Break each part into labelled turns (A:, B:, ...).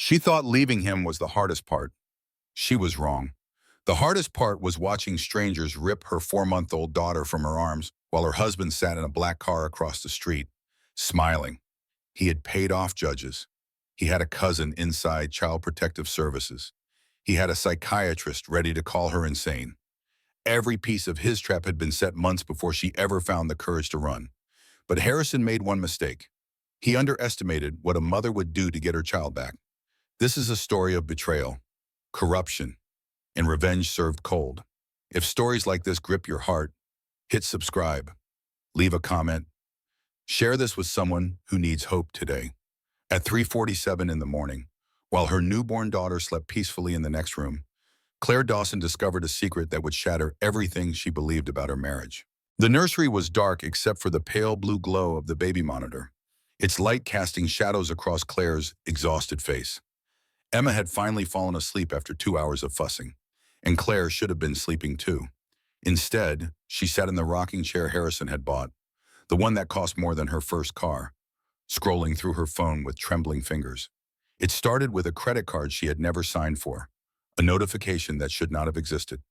A: She thought leaving him was the hardest part. She was wrong. The hardest part was watching strangers rip her 4-month-old daughter from her arms while her husband sat in a black car across the street, smiling. He had paid off judges. He had a cousin inside Child Protective Services. He had a psychiatrist ready to call her insane. Every piece of his trap had been set months before she ever found the courage to run. But Harrison made one mistake. He underestimated what a mother would do to get her child back. This is a story of betrayal, corruption, and revenge served cold. If stories like this grip your heart, hit subscribe, leave a comment, share this with someone who needs hope today. At 3:47 in the morning, while her newborn daughter slept peacefully in the next room, Claire Dawson discovered a secret that would shatter everything she believed about her marriage. The nursery was dark except for the pale blue glow of the baby monitor, its light casting shadows across Claire's exhausted face. Emma had finally fallen asleep after 2 hours of fussing, and Claire should have been sleeping too. Instead, she sat in the rocking chair Harrison had bought, the one that cost more than her first car, scrolling through her phone with trembling fingers. It started with a credit card she had never signed for, a notification that should not have existed.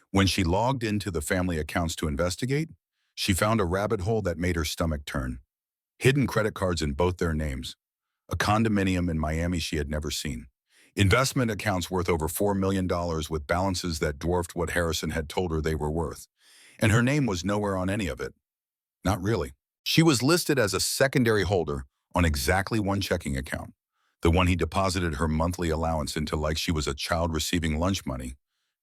A: When she logged into the family accounts to investigate, she found a rabbit hole that made her stomach turn. Hidden credit cards in both their names, a condominium in Miami she had never seen, investment accounts worth over $4 million with balances that dwarfed what Harrison had told her they were worth. And her name was nowhere on any of it. Not really. She was listed as a secondary holder on exactly one checking account, the one he deposited her monthly allowance into like she was a child receiving lunch money.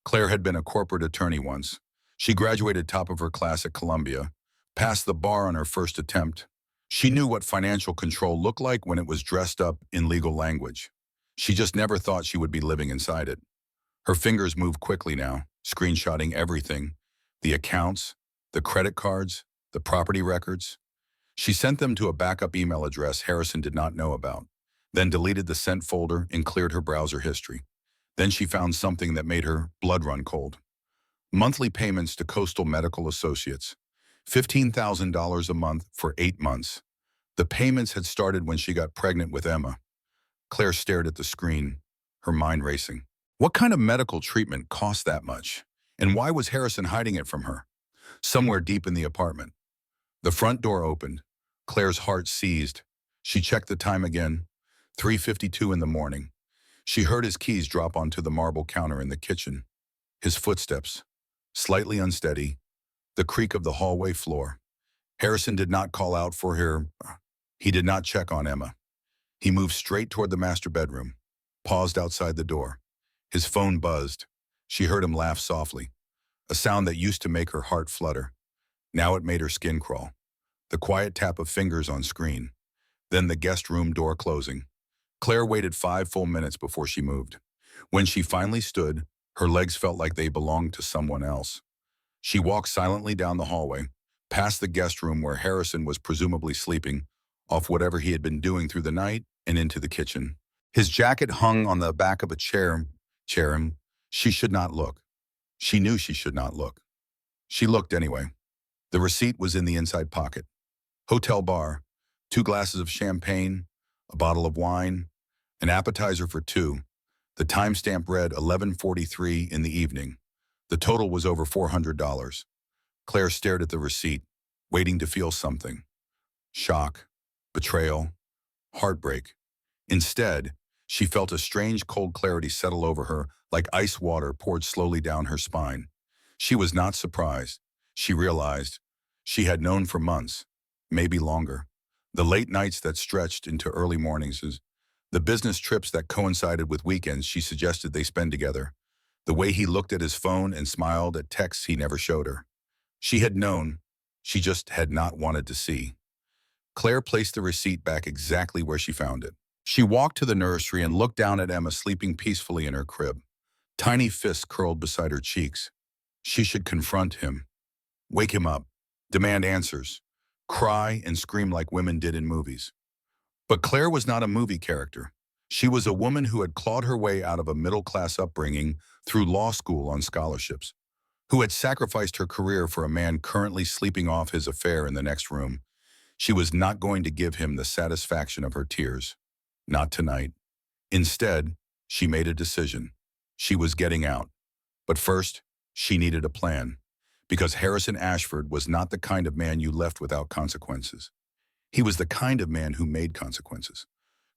A: Claire had been a corporate attorney once. She graduated top of her class at Columbia, passed the bar on her first attempt. She knew what financial control looked like when it was dressed up in legal language. She just never thought she would be living inside it. Her fingers moved quickly now, screenshotting everything, the accounts, the credit cards, the property records. She sent them to a backup email address Harrison did not know about, then deleted the sent folder and cleared her browser history. Then she found something that made her blood run cold. Monthly payments to Coastal Medical Associates, $15,000 a month for 8 months. The payments had started when she got pregnant with Emma. Claire stared at the screen, her mind racing. What kind of medical treatment cost that much? And why was Harrison hiding it from her? Somewhere deep in the apartment. The front door opened. Claire's heart seized. She checked the time again, 3:52 in the morning. She heard his keys drop onto the marble counter in the kitchen. His footsteps, slightly unsteady, the creak of the hallway floor. Harrison did not call out for her. He did not check on Emma. He moved straight toward the master bedroom, paused outside the door. His phone buzzed. She heard him laugh softly, a sound that used to make her heart flutter. Now it made her skin crawl. The quiet tap of fingers on screen, then the guest room door closing. Claire waited 5 full minutes before she moved. When she finally stood, her legs felt like they belonged to someone else. She walked silently down the hallway, past the guest room where Harrison was presumably sleeping, off whatever he had been doing through the night, and into the kitchen. His jacket hung on the back of a chair. She should not look. She knew she should not look. She looked anyway. The receipt was in the inside pocket. Hotel bar, 2 glasses of champagne, a bottle of wine, an appetizer for 2. The timestamp read 11:43 in the evening. The total was over $400. Claire stared at the receipt, waiting to feel something. Shock, betrayal, heartbreak. Instead, she felt a strange cold clarity settle over her like ice water poured slowly down her spine. She was not surprised. She realized. She had known for months, maybe longer. The late nights that stretched into early mornings, the business trips that coincided with weekends she suggested they spend together, the way he looked at his phone and smiled at texts he never showed her. She had known, she just had not wanted to see. Claire placed the receipt back exactly where she found it. She walked to the nursery and looked down at Emma sleeping peacefully in her crib. Tiny fists curled beside her cheeks. She should confront him. Wake him up. Demand answers. Cry and scream like women did in movies. But Claire was not a movie character. She was a woman who had clawed her way out of a middle-class upbringing through law school on scholarships, who had sacrificed her career for a man currently sleeping off his affair in the next room. She was not going to give him the satisfaction of her tears. Not tonight. Instead, she made a decision. She was getting out. But first, she needed a plan. Because Harrison Ashford was not the kind of man you left without consequences. He was the kind of man who made consequences.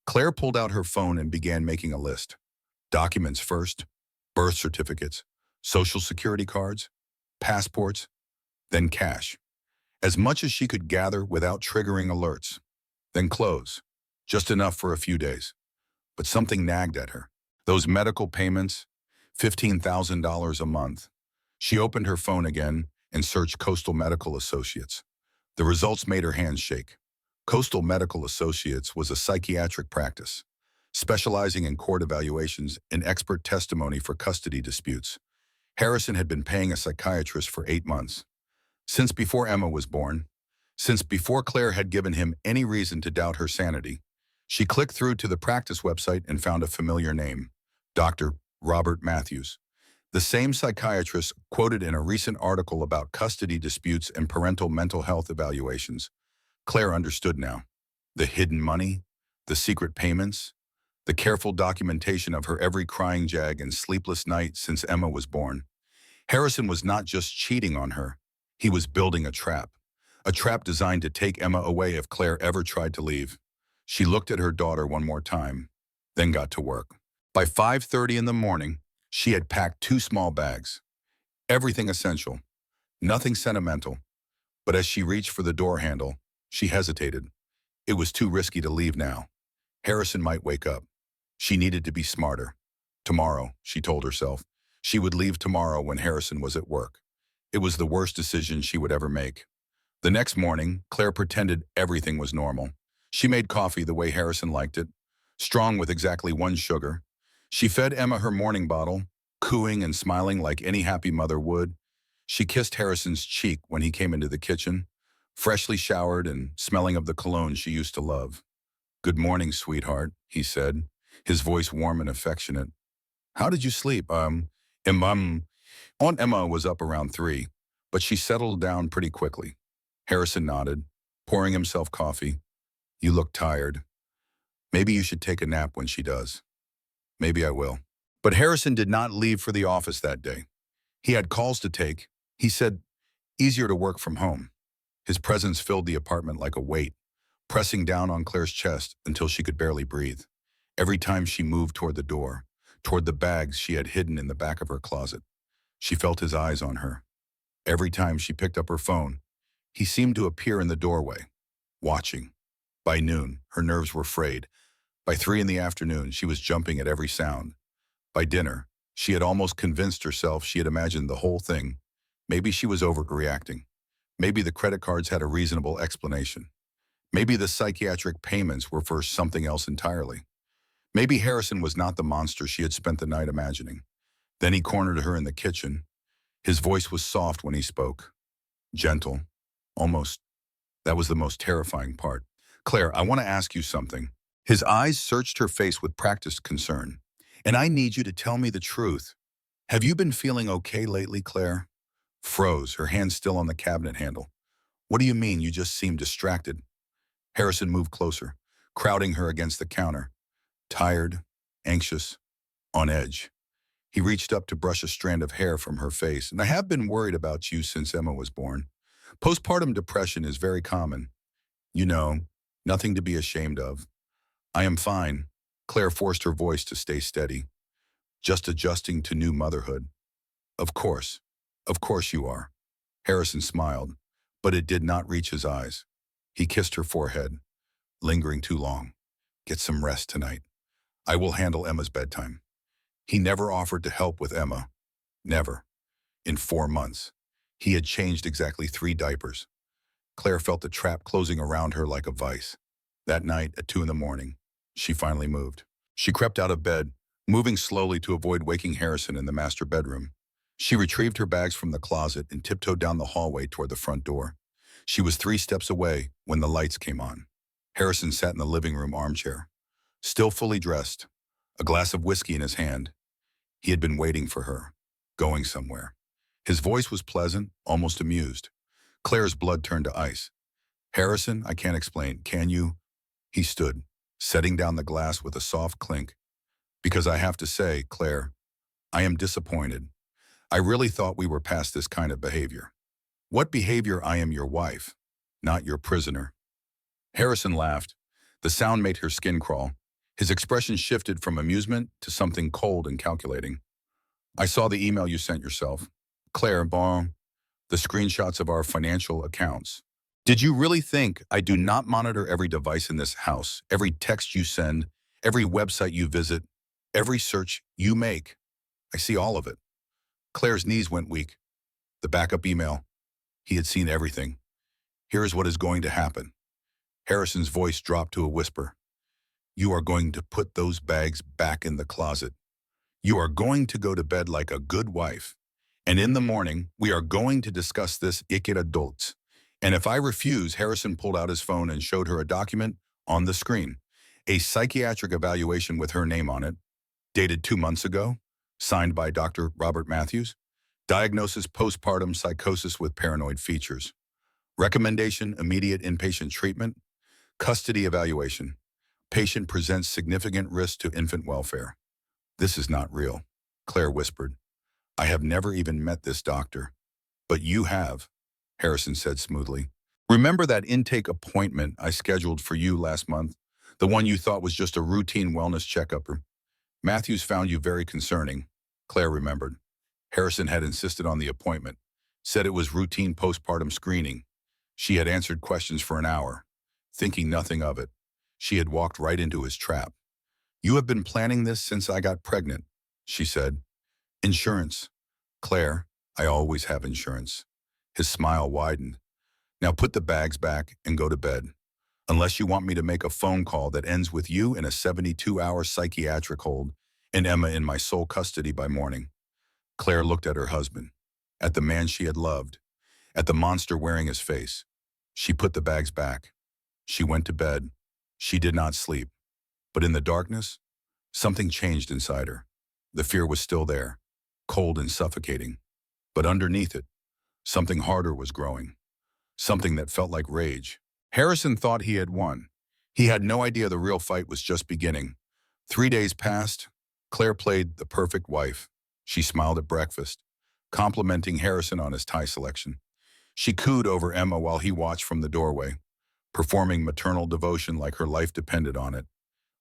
A: Claire pulled out her phone and began making a list. Documents first, birth certificates, social security cards, passports, then cash. As much as she could gather without triggering alerts. Then clothes, just enough for a few days. But something nagged at her. Those medical payments, $15,000 a month. She opened her phone again and searched Coastal Medical Associates. The results made her hands shake. Coastal Medical Associates was a psychiatric practice, specializing in court evaluations and expert testimony for custody disputes. Harrison had been paying a psychiatrist for 8 months. Since before Emma was born, since before Claire had given him any reason to doubt her sanity, she clicked through to the practice website and found a familiar name, Dr. Robert Matthews. The same psychiatrist quoted in a recent article about custody disputes and parental mental health evaluations. Claire understood now. The hidden money, the secret payments, the careful documentation of her every crying jag and sleepless night since Emma was born. Harrison was not just cheating on her. He was building a trap designed to take Emma away if Claire ever tried to leave. She looked at her daughter one more time, then got to work. By 5:30 in the morning, she had packed 2 small bags. Everything essential, nothing sentimental. But as she reached for the door handle, she hesitated. It was too risky to leave now. Harrison might wake up. She needed to be smarter. Tomorrow, she told herself. She would leave tomorrow when Harrison was at work. It was the worst decision she would ever make. The next morning, Claire pretended everything was normal. She made coffee the way Harrison liked it, strong with exactly 1 sugar. She fed Emma her morning bottle, cooing and smiling like any happy mother would. She kissed Harrison's cheek when he came into the kitchen, freshly showered and smelling of the cologne she used to love. "Good morning, sweetheart," he said, his voice warm and affectionate. "How did you sleep? Aunt Emma was up around 3, but she settled down pretty quickly." Harrison nodded, pouring himself coffee. "You look tired. Maybe you should take a nap when she does." "Maybe I will." But Harrison did not leave for the office that day. He had calls to take. He said, easier to work from home. His presence filled the apartment like a weight, pressing down on Claire's chest until she could barely breathe. Every time she moved toward the door, toward the bags she had hidden in the back of her closet, she felt his eyes on her. Every time she picked up her phone, he seemed to appear in the doorway, watching. By noon, her nerves were frayed. By 3 in the afternoon, she was jumping at every sound. By dinner, she had almost convinced herself she had imagined the whole thing. Maybe she was overreacting. Maybe the credit cards had a reasonable explanation. Maybe the psychiatric payments were for something else entirely. Maybe Harrison was not the monster she had spent the night imagining. Then he cornered her in the kitchen. His voice was soft when he spoke. Gentle. Almost. That was the most terrifying part. "Claire, I want to ask you something." His eyes searched her face with practiced concern. "And I need you to tell me the truth. Have you been feeling okay lately, Claire?" Froze, her hand still on the cabinet handle. "What do you mean? You just seem distracted." Harrison moved closer, crowding her against the counter. Tired, anxious, on edge. He reached up to brush a strand of hair from her face. "And I have been worried about you since Emma was born. Postpartum depression is very common. You know, nothing to be ashamed of." "I am fine." Claire forced her voice to stay steady. "Just adjusting to new motherhood." Of course you are." Harrison smiled, but it did not reach his eyes. He kissed her forehead, lingering too long. "Get some rest tonight. I will handle Emma's bedtime." He never offered to help with Emma. Never. In 4 months, he had changed exactly 3 diapers. Claire felt the trap closing around her like a vice. That night, at 2 in the morning, she finally moved. She crept out of bed, moving slowly to avoid waking Harrison in the master bedroom. She retrieved her bags from the closet and tiptoed down the hallway toward the front door. She was 3 steps away when the lights came on. Harrison sat in the living room armchair, still fully dressed, a glass of whiskey in his hand. He had been waiting for her, going somewhere. His voice was pleasant, almost amused. Claire's blood turned to ice. "Harrison, I can't explain. Can you?" He stood, setting down the glass with a soft clink. Because I have to say, Claire, I am disappointed. I really thought we were past this kind of behavior. What behavior? I am your wife, not your prisoner. Harrison laughed. The sound made her skin crawl. His expression shifted from amusement to something cold and calculating. I saw the email you sent yourself. Claire, bon, the screenshots of our financial accounts. Did you really think I do not monitor every device in this house, every text you send, every website you visit, every search you make? I see all of it. Claire's knees went weak. The backup email. He had seen everything. Here is what is going to happen. Harrison's voice dropped to a whisper. You are going to put those bags back in the closet. You are going to go to bed like a good wife. And in the morning, we are going to discuss this ikit adults. And if I refuse, Harrison pulled out his phone and showed her a document on the screen. A psychiatric evaluation with her name on it, dated 2 months ago, signed by Dr. Robert Matthews. Diagnosis: postpartum psychosis with paranoid features. Recommendation: immediate inpatient treatment. Custody evaluation. Patient presents significant risk to infant welfare. This is not real, Claire whispered. I have never even met this doctor. But you have, Harrison said smoothly. Remember that intake appointment I scheduled for you last month? The one you thought was just a routine wellness checkup? Matthews found you very concerning, Claire remembered. Harrison had insisted on the appointment, said it was routine postpartum screening. She had answered questions for an hour, thinking nothing of it. She had walked right into his trap. You have been planning this since I got pregnant, she said. Insurance. Claire, I always have insurance. His smile widened. Now put the bags back and go to bed. Unless you want me to make a phone call that ends with you in a 72-hour psychiatric hold and Emma in my sole custody by morning. Claire looked at her husband, at the man she had loved, at the monster wearing his face. She put the bags back. She went to bed. She did not sleep. But in the darkness, something changed inside her. The fear was still there, cold and suffocating. But underneath it, something harder was growing. Something that felt like rage. Harrison thought he had won. He had no idea the real fight was just beginning. 3 days passed. Claire played the perfect wife. She smiled at breakfast, complimenting Harrison on his tie selection. She cooed over Emma while he watched from the doorway, performing maternal devotion like her life depended on it.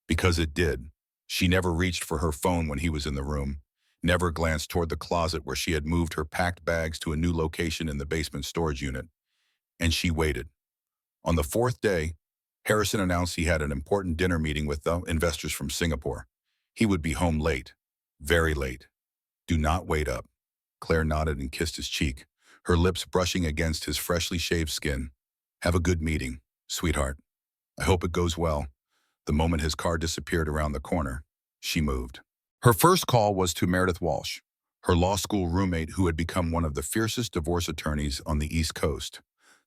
A: Because it did. She never reached for her phone when he was in the room, never glanced toward the closet where she had moved her packed bags to a new location in the basement storage unit. And she waited. On the 4th day, Harrison announced he had an important dinner meeting with the investors from Singapore. He would be home late, very late. Do not wait up. Claire nodded and kissed his cheek, her lips brushing against his freshly shaved skin. Have a good meeting, sweetheart. I hope it goes well. The moment his car disappeared around the corner, she moved. Her first call was to Meredith Walsh, her law school roommate who had become one of the fiercest divorce attorneys on the East Coast.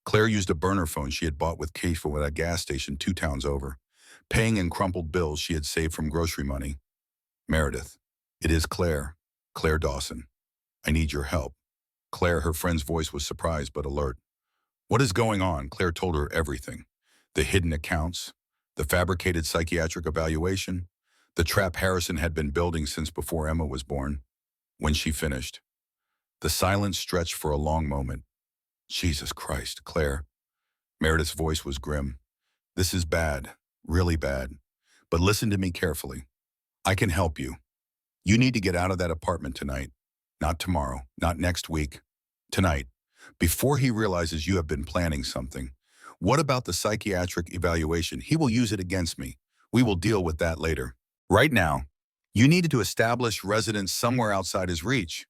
A: Claire used a burner phone she had bought with Kefil at a gas station 2 towns over, paying in crumpled bills she had saved from grocery money. Meredith, it is Claire. Claire Dawson. I need your help. Claire, her friend's voice was surprised but alert. What is going on? Claire told her everything. The hidden accounts, the fabricated psychiatric evaluation, the trap Harrison had been building since before Emma was born. When she finished, the silence stretched for a long moment. Jesus Christ, Claire. Meredith's voice was grim. This is bad, really bad. But listen to me carefully. I can help you. You need to get out of that apartment tonight. Not tomorrow, not next week. Tonight, before he realizes you have been planning something. What about the psychiatric evaluation? He will use it against me. We will deal with that later. Right now, you needed to establish residence somewhere outside his reach.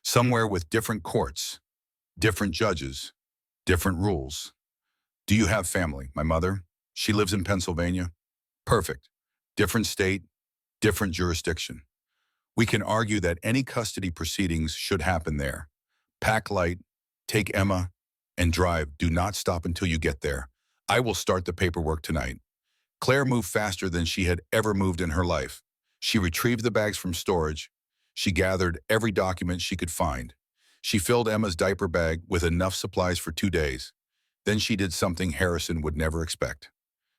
A: Somewhere with different courts, different judges, different rules. Do you have family? My mother? She lives in Pennsylvania. Perfect. Different state, different jurisdiction. We can argue that any custody proceedings should happen there. Pack light, take Emma, and drive. Do not stop until you get there. I will start the paperwork tonight. Claire moved faster than she had ever moved in her life. She retrieved the bags from storage. She gathered every document she could find. She filled Emma's diaper bag with enough supplies for 2 days. Then she did something Harrison would never expect.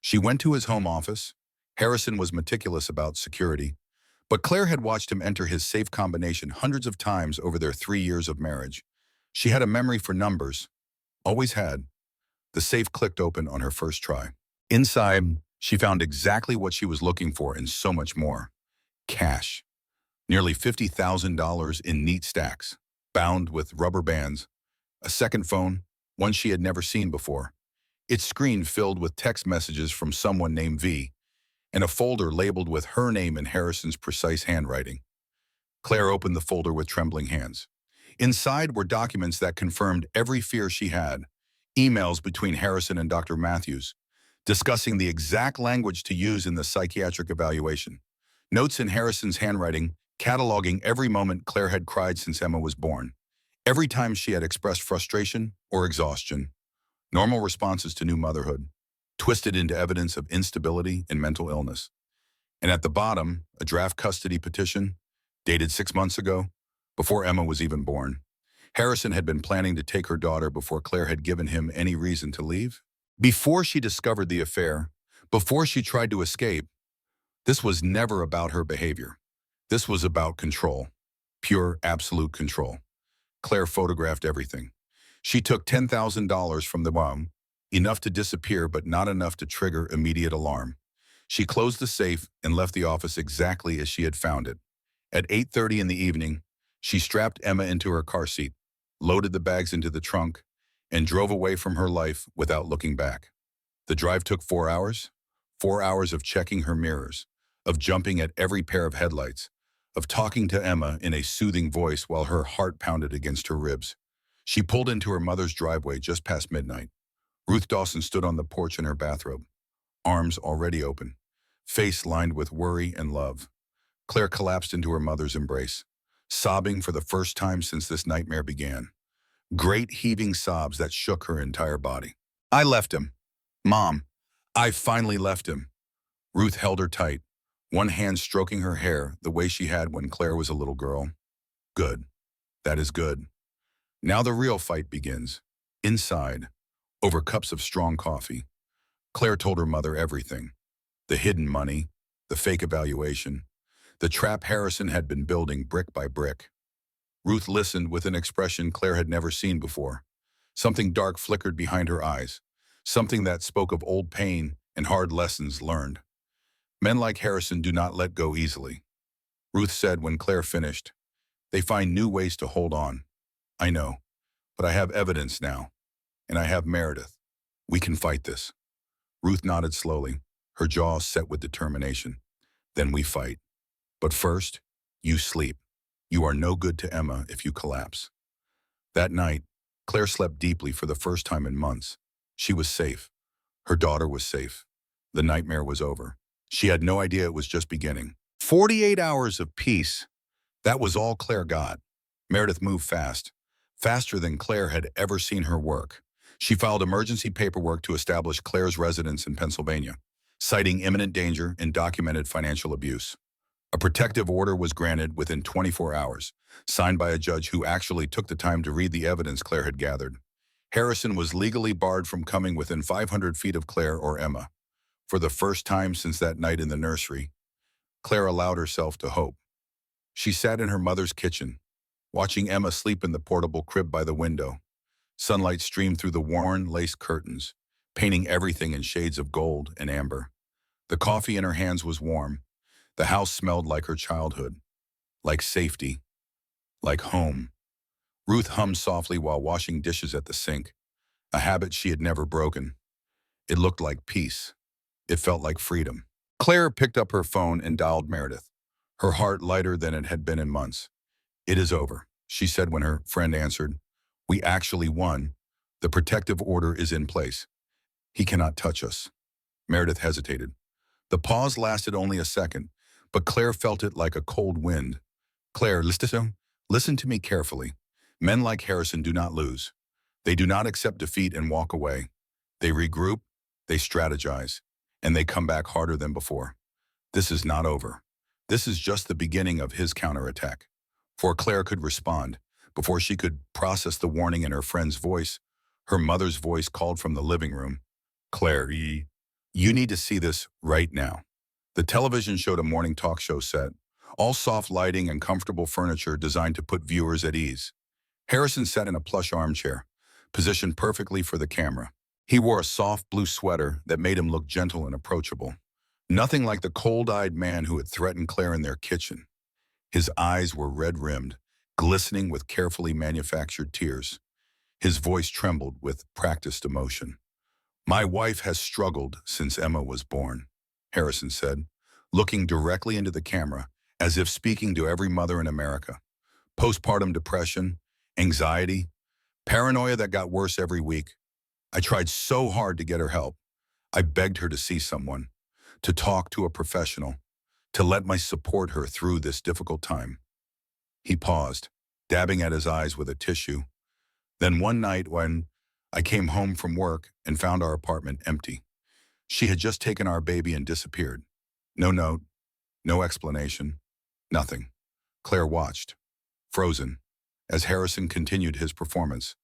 A: She went to his home office. Harrison was meticulous about security, But Claire had watched him enter his safe combination hundreds of times over their 3 years of marriage. She had a memory for numbers, always had. The safe clicked open on her first try. Inside, she found exactly what she was looking for and so much more. Cash. Nearly $50,000 in neat stacks, bound with rubber bands. A second phone, one she had never seen before. Its screen filled with text messages from someone named V, and a folder labeled with her name in Harrison's precise handwriting. Claire opened the folder with trembling hands. Inside were documents that confirmed every fear she had. Emails between Harrison and Dr. Matthews, discussing the exact language to use in the psychiatric evaluation. Notes in Harrison's handwriting, cataloging every moment Claire had cried since Emma was born. Every time she had expressed frustration or exhaustion. Normal responses to new motherhood, twisted into evidence of instability and mental illness. And at the bottom, a draft custody petition, dated 6 months ago, before Emma was even born. Harrison had been planning to take her daughter before Claire had given him any reason to leave. Before she discovered the affair, before she tried to escape, this was never about her behavior. This was about control. Pure, absolute control. Claire photographed everything. She took $10,000 from the bomb, enough to disappear but not enough to trigger immediate alarm. She closed the safe and left the office exactly as she had found it. At 8:30 in the evening, she strapped Emma into her car seat, loaded the bags into the trunk, and drove away from her life without looking back. The drive took 4 hours. 4 hours of checking her mirrors, of jumping at every pair of headlights, of talking to Emma in a soothing voice while her heart pounded against her ribs. She pulled into her mother's driveway just past midnight. Ruth Dawson stood on the porch in her bathrobe, arms already open, face lined with worry and love. Claire collapsed into her mother's embrace, sobbing for the first time since this nightmare began. Great heaving sobs that shook her entire body. "I left him. Mom, I finally left him." Ruth held her tight, one hand stroking her hair the way she had when Claire was a little girl. "Good. That is good." Now the real fight begins. Inside, over cups of strong coffee, Claire told her mother everything. The hidden money, the fake evaluation, the trap Harrison had been building brick by brick. Ruth listened with an expression Claire had never seen before. Something dark flickered behind her eyes, something that spoke of old pain and hard lessons learned. Men like Harrison do not let go easily. Ruth said when Claire finished, "They find new ways to hold on. I know, but I have evidence now, and I have Meredith. We can fight this." Ruth nodded slowly, her jaw set with determination. "Then we fight. But first, you sleep. You are no good to Emma if you collapse." That night, Claire slept deeply for the first time in months. She was safe. Her daughter was safe. The nightmare was over. She had no idea it was just beginning. 48 hours of peace. That was all Claire got. Meredith moved fast, faster than Claire had ever seen her work. She filed emergency paperwork to establish Claire's residence in Pennsylvania, citing imminent danger and documented financial abuse. A protective order was granted within 24 hours, signed by a judge who actually took the time to read the evidence Claire had gathered. Harrison was legally barred from coming within 500 feet of Claire or Emma. For the first time since that night in the nursery, Claire allowed herself to hope. She sat in her mother's kitchen, watching Emma sleep in the portable crib by the window. Sunlight streamed through the worn, lace curtains, painting everything in shades of gold and amber. The coffee in her hands was warm. The house smelled like her childhood, like safety, like home. Ruth hummed softly while washing dishes at the sink, a habit she had never broken. It looked like peace. It felt like freedom. Claire picked up her phone and dialed Meredith, her heart lighter than it had been in months. "It is over," she said when her friend answered. "We actually won. The protective order is in place. He cannot touch us." Meredith hesitated. The pause lasted only a second, but Claire felt it like a cold wind. "Claire, listen to me carefully. Men like Harrison do not lose. They do not accept defeat and walk away. They regroup, they strategize, and they come back harder than before. This is not over. This is just the beginning of his counterattack." Before Claire could respond, before she could process the warning in her friend's voice, her mother's voice called from the living room. "Claire, you need to see this right now." The television showed a morning talk show set. all soft lighting and comfortable furniture designed to put viewers at ease. Harrison sat in a plush armchair, positioned perfectly for the camera. He wore a soft blue sweater that made him look gentle and approachable. Nothing like the cold-eyed man who had threatened Claire in their kitchen. His eyes were red-rimmed, glistening with carefully manufactured tears. His voice trembled with practiced emotion. "My wife has struggled since Emma was born," Harrison said, looking directly into the camera, as if speaking to every mother in America. "Postpartum depression, anxiety, paranoia that got worse every week. I tried so hard to get her help. I begged her to see someone, to talk to a professional, to let me support her through this difficult time." He paused, dabbing at his eyes with a tissue. "Then one night when I came home from work and found our apartment empty. She had just taken our baby and disappeared. No note, no explanation, nothing." Claire watched, frozen, as Harrison continued his performance.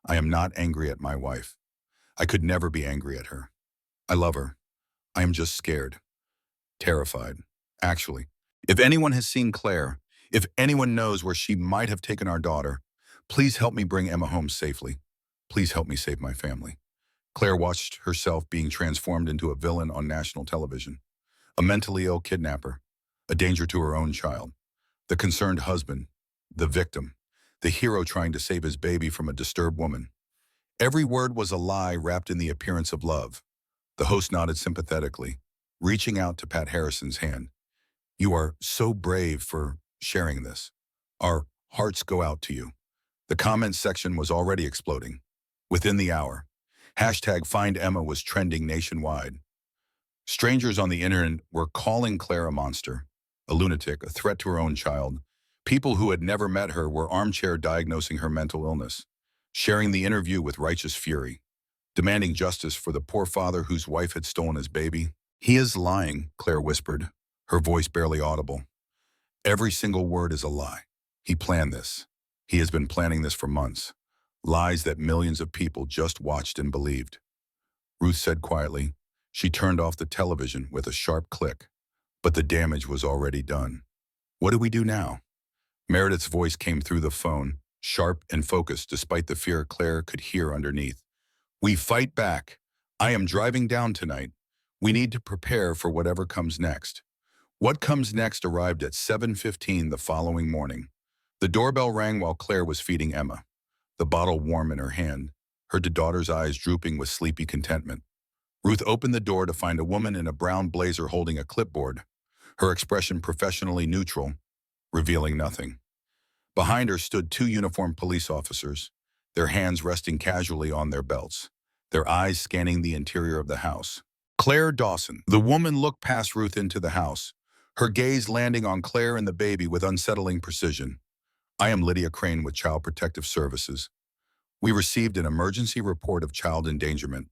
A: "I am not angry at my wife. I could never be angry at her. I love her. I am just scared. Terrified, actually. If anyone has seen Claire, if anyone knows where she might have taken our daughter, please help me bring Emma home safely. Please help me save my family." Claire watched herself being transformed into a villain on national television. A mentally ill kidnapper, a danger to her own child, the concerned husband, the victim, the hero trying to save his baby from a disturbed woman. Every word was a lie wrapped in the appearance of love. The host nodded sympathetically, reaching out to pat Harrison's hand. "You are so brave for sharing this. Our hearts go out to you." The comments section was already exploding. Within the hour, hashtag Find Emma was trending nationwide. Strangers on the internet were calling Claire a monster, a lunatic, a threat to her own child. People who had never met her were armchair diagnosing her mental illness, sharing the interview with righteous fury, demanding justice for the poor father whose wife had stolen his baby. "He is lying," Claire whispered, her voice barely audible. "Every single word is a lie. He planned this. He has been planning this for months. Lies that millions of people just watched and believed." Ruth said quietly. She turned off the television with a sharp click. But the damage was already done. "What do we do now?" Meredith's voice came through the phone, sharp and focused despite the fear Claire could hear underneath. "We fight back. I am driving down tonight. We need to prepare for whatever comes next." What comes next arrived at 7:15 the following morning. The doorbell rang while Claire was feeding Emma, the bottle warm in her hand, her daughter's eyes drooping with sleepy contentment. Ruth opened the door to find a woman in a brown blazer holding a clipboard, her expression professionally neutral, revealing nothing. Behind her stood two uniformed police officers, their hands resting casually on their belts, their eyes scanning the interior of the house. Claire Dawson. The woman looked past Ruth into the house, her gaze landing on Claire and the baby with unsettling precision. "I am Lydia Crane with Child Protective Services. We received an emergency report of child endangerment.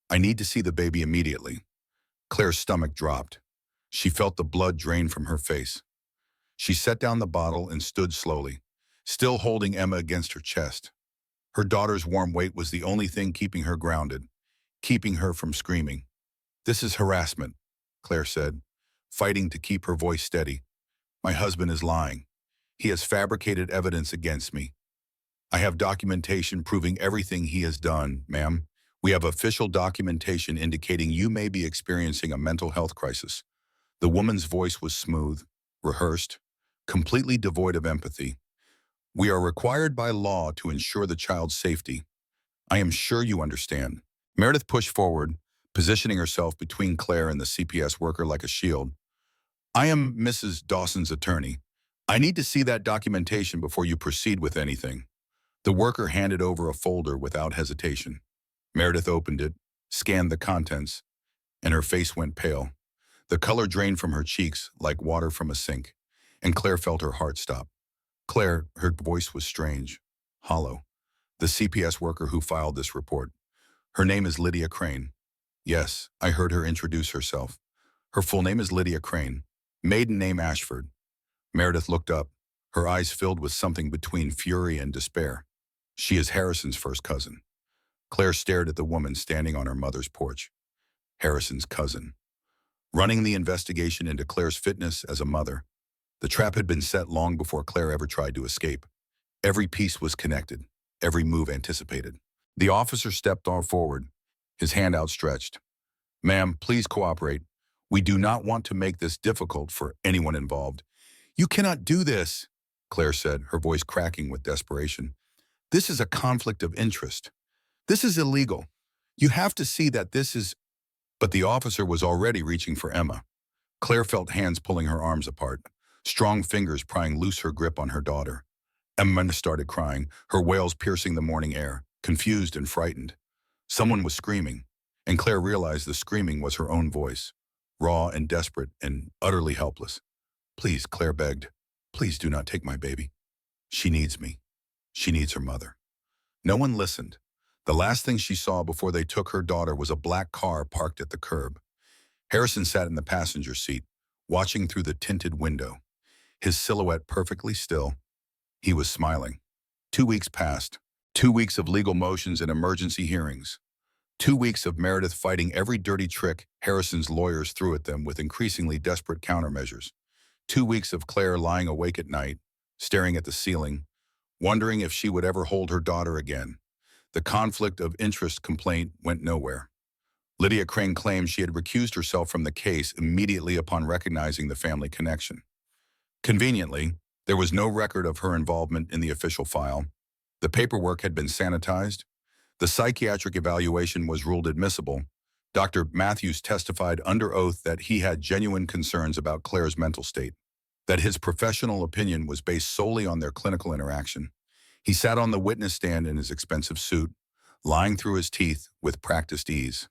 A: I need to see the baby immediately." Claire's stomach dropped. She felt the blood drain from her face. She set down the bottle and stood slowly, still holding Emma against her chest. Her daughter's warm weight was the only thing keeping her grounded, keeping her from screaming. "This is harassment," Claire said, fighting to keep her voice steady. "My husband is lying. He has fabricated evidence against me. I have documentation proving everything he has done, ma'am. We have official documentation indicating you may be experiencing a mental health crisis." The woman's voice was smooth, rehearsed, completely devoid of empathy. "We are required by law to ensure the child's safety. I am sure you understand." Meredith pushed forward, positioning herself between Claire and the CPS worker like a shield. "I am Mrs. Dawson's attorney. I need to see that documentation before you proceed with anything." The worker handed over a folder without hesitation. Meredith opened it, scanned the contents, and her face went pale. The color drained from her cheeks like water from a sink, and Claire felt her heart stop. "Claire," her voice was strange, hollow. "The CPS worker who filed this report. Her name is Lydia Crane." "Yes," I heard her introduce herself. "Her full name is Lydia Crane, maiden name Ashford." Meredith looked up, her eyes filled with something between fury and despair. "She is Harrison's first cousin." Claire stared at the woman standing on her mother's porch. Harrison's cousin. Running the investigation into Claire's fitness as a mother. The trap had been set long before Claire ever tried to escape. Every piece was connected, every move anticipated. The officer stepped on forward, his hand outstretched. "Ma'am, please cooperate. We do not want to make this difficult for anyone involved." "You cannot do this," Claire said, her voice cracking with desperation. "This is a conflict of interest. This is illegal. You have to see that this is—" But the officer was already reaching for Emma. Claire felt hands pulling her arms apart, strong fingers prying loose her grip on her daughter. Emma started crying, her wails piercing the morning air, confused and frightened. Someone was screaming, and Claire realized the screaming was her own voice, raw and desperate and utterly helpless. "Please," Claire begged, "please do not take my baby. She needs me. She needs her mother." No one listened. The last thing she saw before they took her daughter was a black car parked at the curb. Harrison sat in the passenger seat, watching through the tinted window, his silhouette perfectly still. He was smiling. 2 weeks passed. 2 weeks of legal motions and emergency hearings. 2 weeks of Meredith fighting every dirty trick Harrison's lawyers threw at them with increasingly desperate countermeasures. 2 weeks of Claire lying awake at night, staring at the ceiling, wondering if she would ever hold her daughter again. The conflict of interest complaint went nowhere. Lydia Crane claimed she had recused herself from the case immediately upon recognizing the family connection. Conveniently, there was no record of her involvement in the official file. The paperwork had been sanitized. The psychiatric evaluation was ruled admissible. Dr. Matthews testified under oath that he had genuine concerns about Claire's mental state, that his professional opinion was based solely on their clinical interaction. He sat on the witness stand in his expensive suit, lying through his teeth with practiced ease.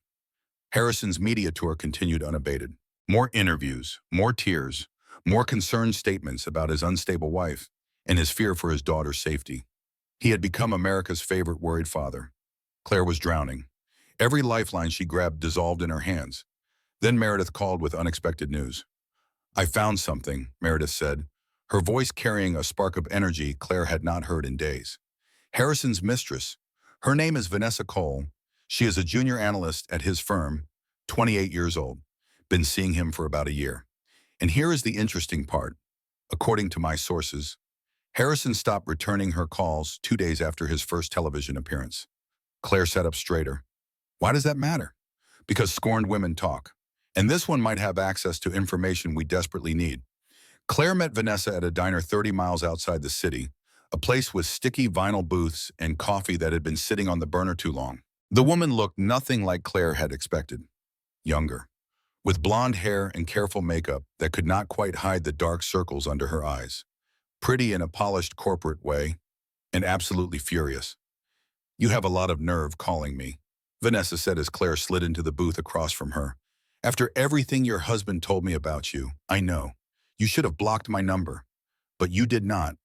A: Harrison's media tour continued unabated. More interviews, more tears, more concerned statements about his unstable wife and his fear for his daughter's safety. He had become America's favorite worried father. Claire was drowning. Every lifeline she grabbed dissolved in her hands. Then Meredith called with unexpected news. "I found something," Meredith said, her voice carrying a spark of energy Claire had not heard in days. "Harrison's mistress. Her name is Vanessa Cole. She is a junior analyst at his firm, 28 years old. Been seeing him for about a year. And here is the interesting part. According to my sources, Harrison stopped returning her calls 2 days after his first television appearance." Claire sat up straighter. "Why does that matter?" "Because scorned women talk. And this one might have access to information we desperately need." Claire met Vanessa at a diner 30 miles outside the city, a place with sticky vinyl booths and coffee that had been sitting on the burner too long. The woman looked nothing like Claire had expected. Younger, with blonde hair and careful makeup that could not quite hide the dark circles under her eyes. Pretty in a polished corporate way, and absolutely furious. "You have a lot of nerve calling me," Vanessa said as Claire slid into the booth across from her. "After everything your husband told me about you, I know. You should have blocked my number. But you did not."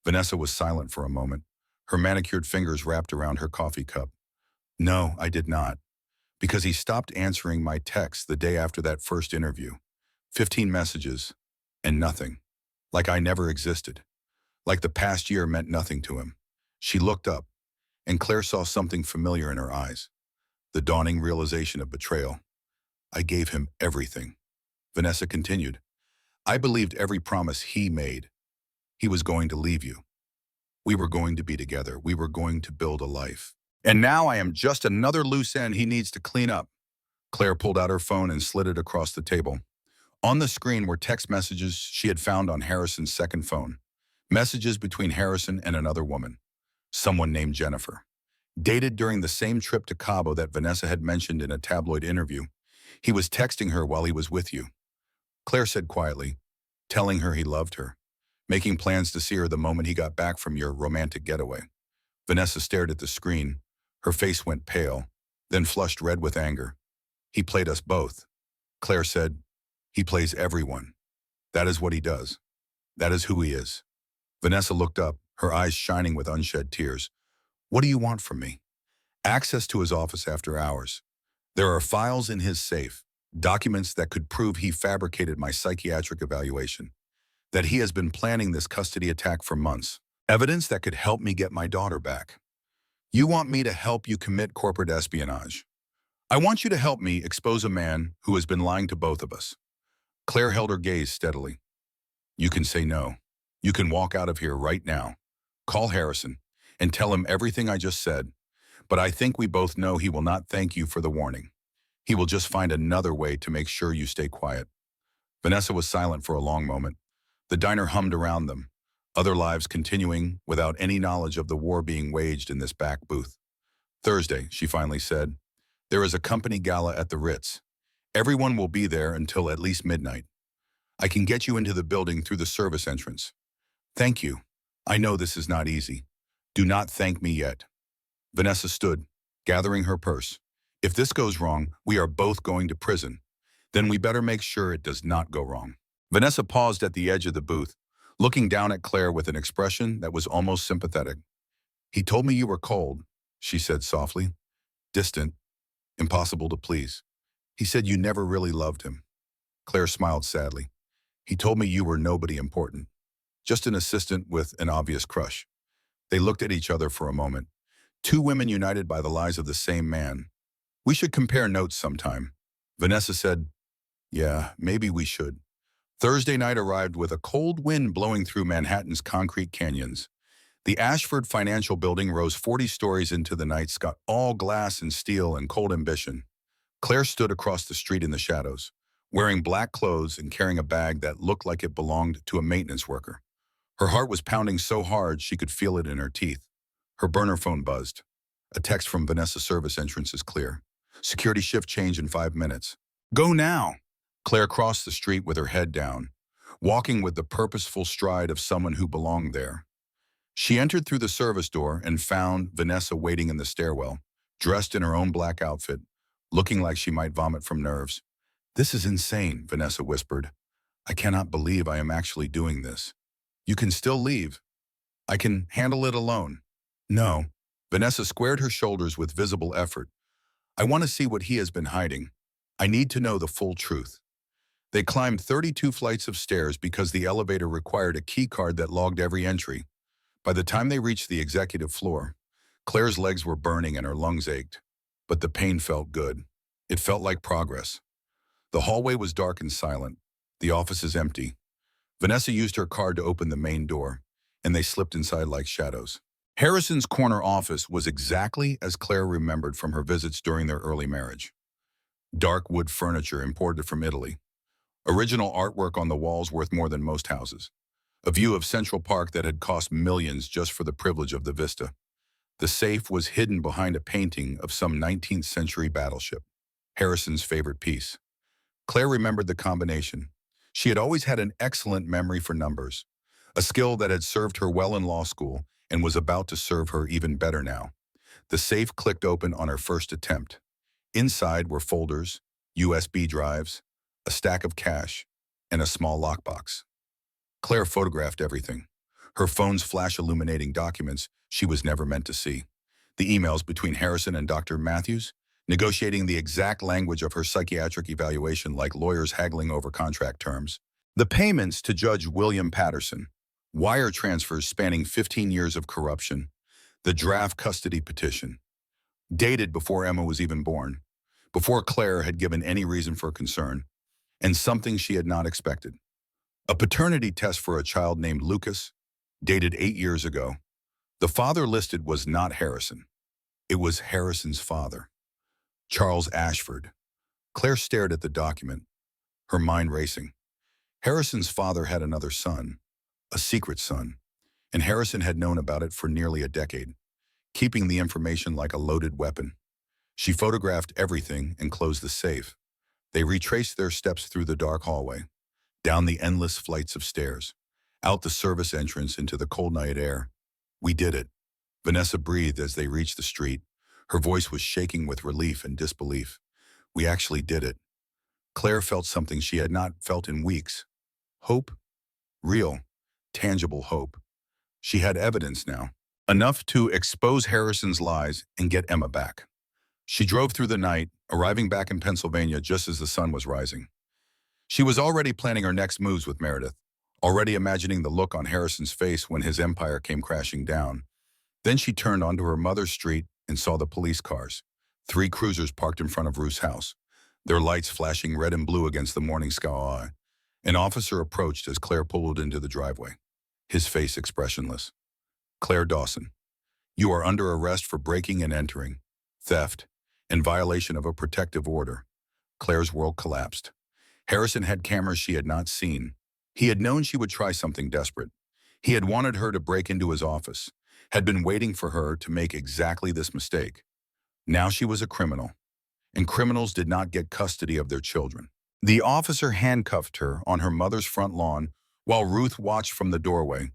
A: Vanessa was silent for a moment, her manicured fingers wrapped around her coffee cup. "No, I did not. Because he stopped answering my texts the day after that first interview. 15 messages, and nothing. Like I never existed. Like the past year meant nothing to him." She looked up, and Claire saw something familiar in her eyes. The dawning realization of betrayal. "I gave him everything," Vanessa continued. "I believed every promise he made. He was going to leave you. We were going to be together. We were going to build a life. And now I am just another loose end he needs to clean up." Claire pulled out her phone and slid it across the table. On the screen were text messages she had found on Harrison's second phone. Messages between Harrison and another woman, someone named Jennifer. Dated during the same trip to Cabo that Vanessa had mentioned in a tabloid interview. "He was texting her while he was with you," Claire said quietly, "telling her he loved her, making plans to see her the moment he got back from your romantic getaway." Vanessa stared at the screen. Her face went pale, then flushed red with anger. "He played us both," Claire said. "He plays everyone. That is what he does. That is who he is." Vanessa looked up, her eyes shining with unshed tears. "What do you want from me?" "Access to his office after hours. There are files in his safe, documents that could prove he fabricated my psychiatric evaluation, that he has been planning this custody attack for months. Evidence that could help me get my daughter back. You want me to help you commit corporate espionage. I want you to help me expose a man who has been lying to both of us." Claire held her gaze steadily. You can say no. You can walk out of here right now. Call Harrison and tell him everything I just said. But I think we both know he will not thank you for the warning. He will just find another way to make sure you stay quiet. Vanessa was silent for a long moment. The diner hummed around them, other lives continuing without any knowledge of the war being waged in this back booth. Thursday, she finally said, there is a company gala at the Ritz. Everyone will be there until at least midnight. I can get you into the building through the service entrance. Thank you. I know this is not easy. Do not thank me yet. Vanessa stood, gathering her purse. If this goes wrong, we are both going to prison. Then we better make sure it does not go wrong. Vanessa paused at the edge of the booth, looking down at Claire with an expression that was almost sympathetic. He told me you were cold, she said softly. Distant, impossible to please. He said you never really loved him. Claire smiled sadly. He told me you were nobody important, just an assistant with an obvious crush. They looked at each other for a moment. Two women united by the lies of the same man. We should compare notes sometime. Vanessa said, yeah, maybe we should. Thursday night arrived with a cold wind blowing through Manhattan's concrete canyons. The Ashford Financial Building rose 40 stories into the night sky, all glass and steel and cold ambition. Claire stood across the street in the shadows, wearing black clothes and carrying a bag that looked like it belonged to a maintenance worker. Her heart was pounding so hard she could feel it in her teeth. Her burner phone buzzed. A text from Vanessa's service entrance is clear. Security shift change in 5 minutes. Go now! Claire crossed the street with her head down, walking with the purposeful stride of someone who belonged there. She entered through the service door and found Vanessa waiting in the stairwell, dressed in her own black outfit, looking like she might vomit from nerves. This is insane, Vanessa whispered. I cannot believe I am actually doing this. You can still leave. I can handle it alone. No. Vanessa squared her shoulders with visible effort. I want to see what he has been hiding. I need to know the full truth. They climbed 32 flights of stairs because the elevator required a key card that logged every entry. By the time they reached the executive floor, Claire's legs were burning and her lungs ached. But the pain felt good. It felt like progress. The hallway was dark and silent. The office is empty. Vanessa used her card to open the main door, and they slipped inside like shadows. Harrison's corner office was exactly as Claire remembered from her visits during their early marriage. Dark wood furniture imported from Italy. Original artwork on the walls worth more than most houses. A view of Central Park that had cost millions just for the privilege of the vista. The safe was hidden behind a painting of some 19th century battleship, Harrison's favorite piece. Claire remembered the combination. She had always had an excellent memory for numbers, a skill that had served her well in law school and was about to serve her even better now. The safe clicked open on her first attempt. Inside were folders, USB drives, a stack of cash, and a small lockbox. Claire photographed everything. Her phone's flash illuminating documents she was never meant to see. The emails between Harrison and Dr. Matthews, negotiating the exact language of her psychiatric evaluation like lawyers haggling over contract terms. The payments to Judge William Patterson, wire transfers spanning 15 years of corruption, the draft custody petition, dated before Emma was even born, before Claire had given any reason for concern, and something she had not expected. A paternity test for a child named Lucas, dated 8 years ago. The father listed was not Harrison. It was Harrison's father, Charles Ashford. Claire stared at the document, her mind racing. Harrison's father had another son, a secret son, and Harrison had known about it for nearly a decade, keeping the information like a loaded weapon. She photographed everything and closed the safe. They retraced their steps through the dark hallway, down the endless flights of stairs, out the service entrance into the cold night air. We did it. Vanessa breathed as they reached the street. Her voice was shaking with relief and disbelief. We actually did it. Claire felt something she had not felt in weeks. Hope. Real, tangible hope. She had evidence now, enough to expose Harrison's lies and get Emma back. She drove through the night, arriving back in Pennsylvania just as the sun was rising. She was already planning her next moves with Meredith, already imagining the look on Harrison's face when his empire came crashing down. Then she turned onto her mother's street and saw the police cars, 3 cruisers parked in front of Ruth's house, their lights flashing red and blue against the morning sky. An officer approached as Claire pulled into the driveway, his face expressionless. Claire Dawson, you are under arrest for breaking and entering, theft, and violation of a protective order. Claire's world collapsed. Harrison had cameras she had not seen. He had known she would try something desperate. He had wanted her to break into his office, had been waiting for her to make exactly this mistake. Now she was a criminal, and criminals did not get custody of their children. The officer handcuffed her on her mother's front lawn while Ruth watched from the doorway,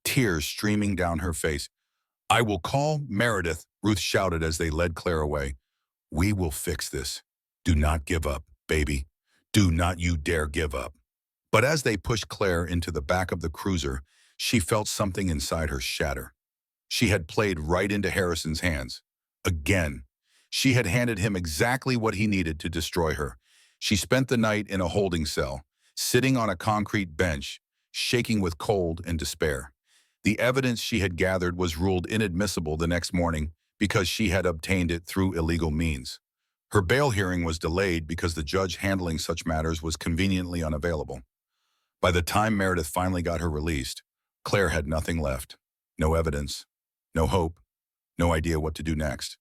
A: tears streaming down her face. I will call Meredith, Ruth shouted as they led Claire away. We will fix this. Do not give up, baby. Do not you dare give up. But as they pushed Claire into the back of the cruiser, she felt something inside her shatter. She had played right into Harrison's hands. Again, she had handed him exactly what he needed to destroy her. She spent the night in a holding cell, sitting on a concrete bench, shaking with cold and despair. The evidence she had gathered was ruled inadmissible the next morning because she had obtained it through illegal means. Her bail hearing was delayed because the judge handling such matters was conveniently unavailable. By the time Meredith finally got her released, Claire had nothing left. No evidence, no hope, no idea what to do next.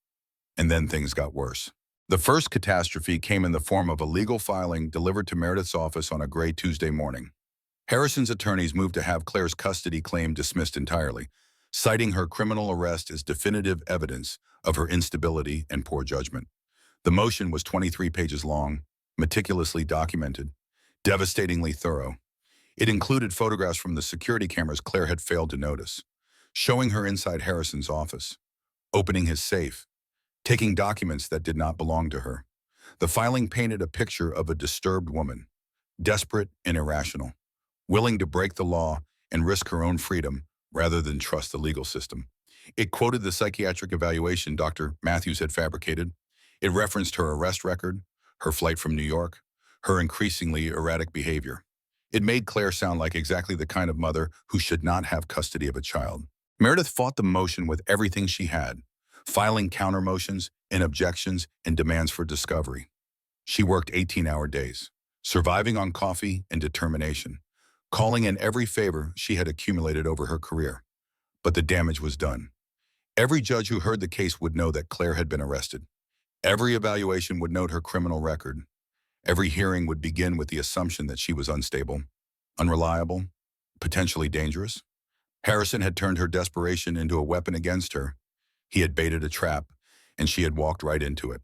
A: And then things got worse. The first catastrophe came in the form of a legal filing delivered to Meredith's office on a gray Tuesday morning. Harrison's attorneys moved to have Claire's custody claim dismissed entirely, citing her criminal arrest as definitive evidence of her instability and poor judgment. The motion was 23 pages long, meticulously documented, devastatingly thorough. It included photographs from the security cameras Claire had failed to notice, showing her inside Harrison's office, opening his safe, taking documents that did not belong to her. The filing painted a picture of a disturbed woman, desperate and irrational, willing to break the law and risk her own freedom rather than trust the legal system. It quoted the psychiatric evaluation Dr. Matthews had fabricated. It referenced her arrest record, her flight from New York, her increasingly erratic behavior. It made Claire sound like exactly the kind of mother who should not have custody of a child. Meredith fought the motion with everything she had, filing counter motions and objections and demands for discovery. She worked 18-hour days, surviving on coffee and determination, calling in every favor she had accumulated over her career. But the damage was done. Every judge who heard the case would know that Claire had been arrested. Every evaluation would note her criminal record. Every hearing would begin with the assumption that she was unstable, unreliable, potentially dangerous. Harrison had turned her desperation into a weapon against her. He had baited a trap, and she had walked right into it.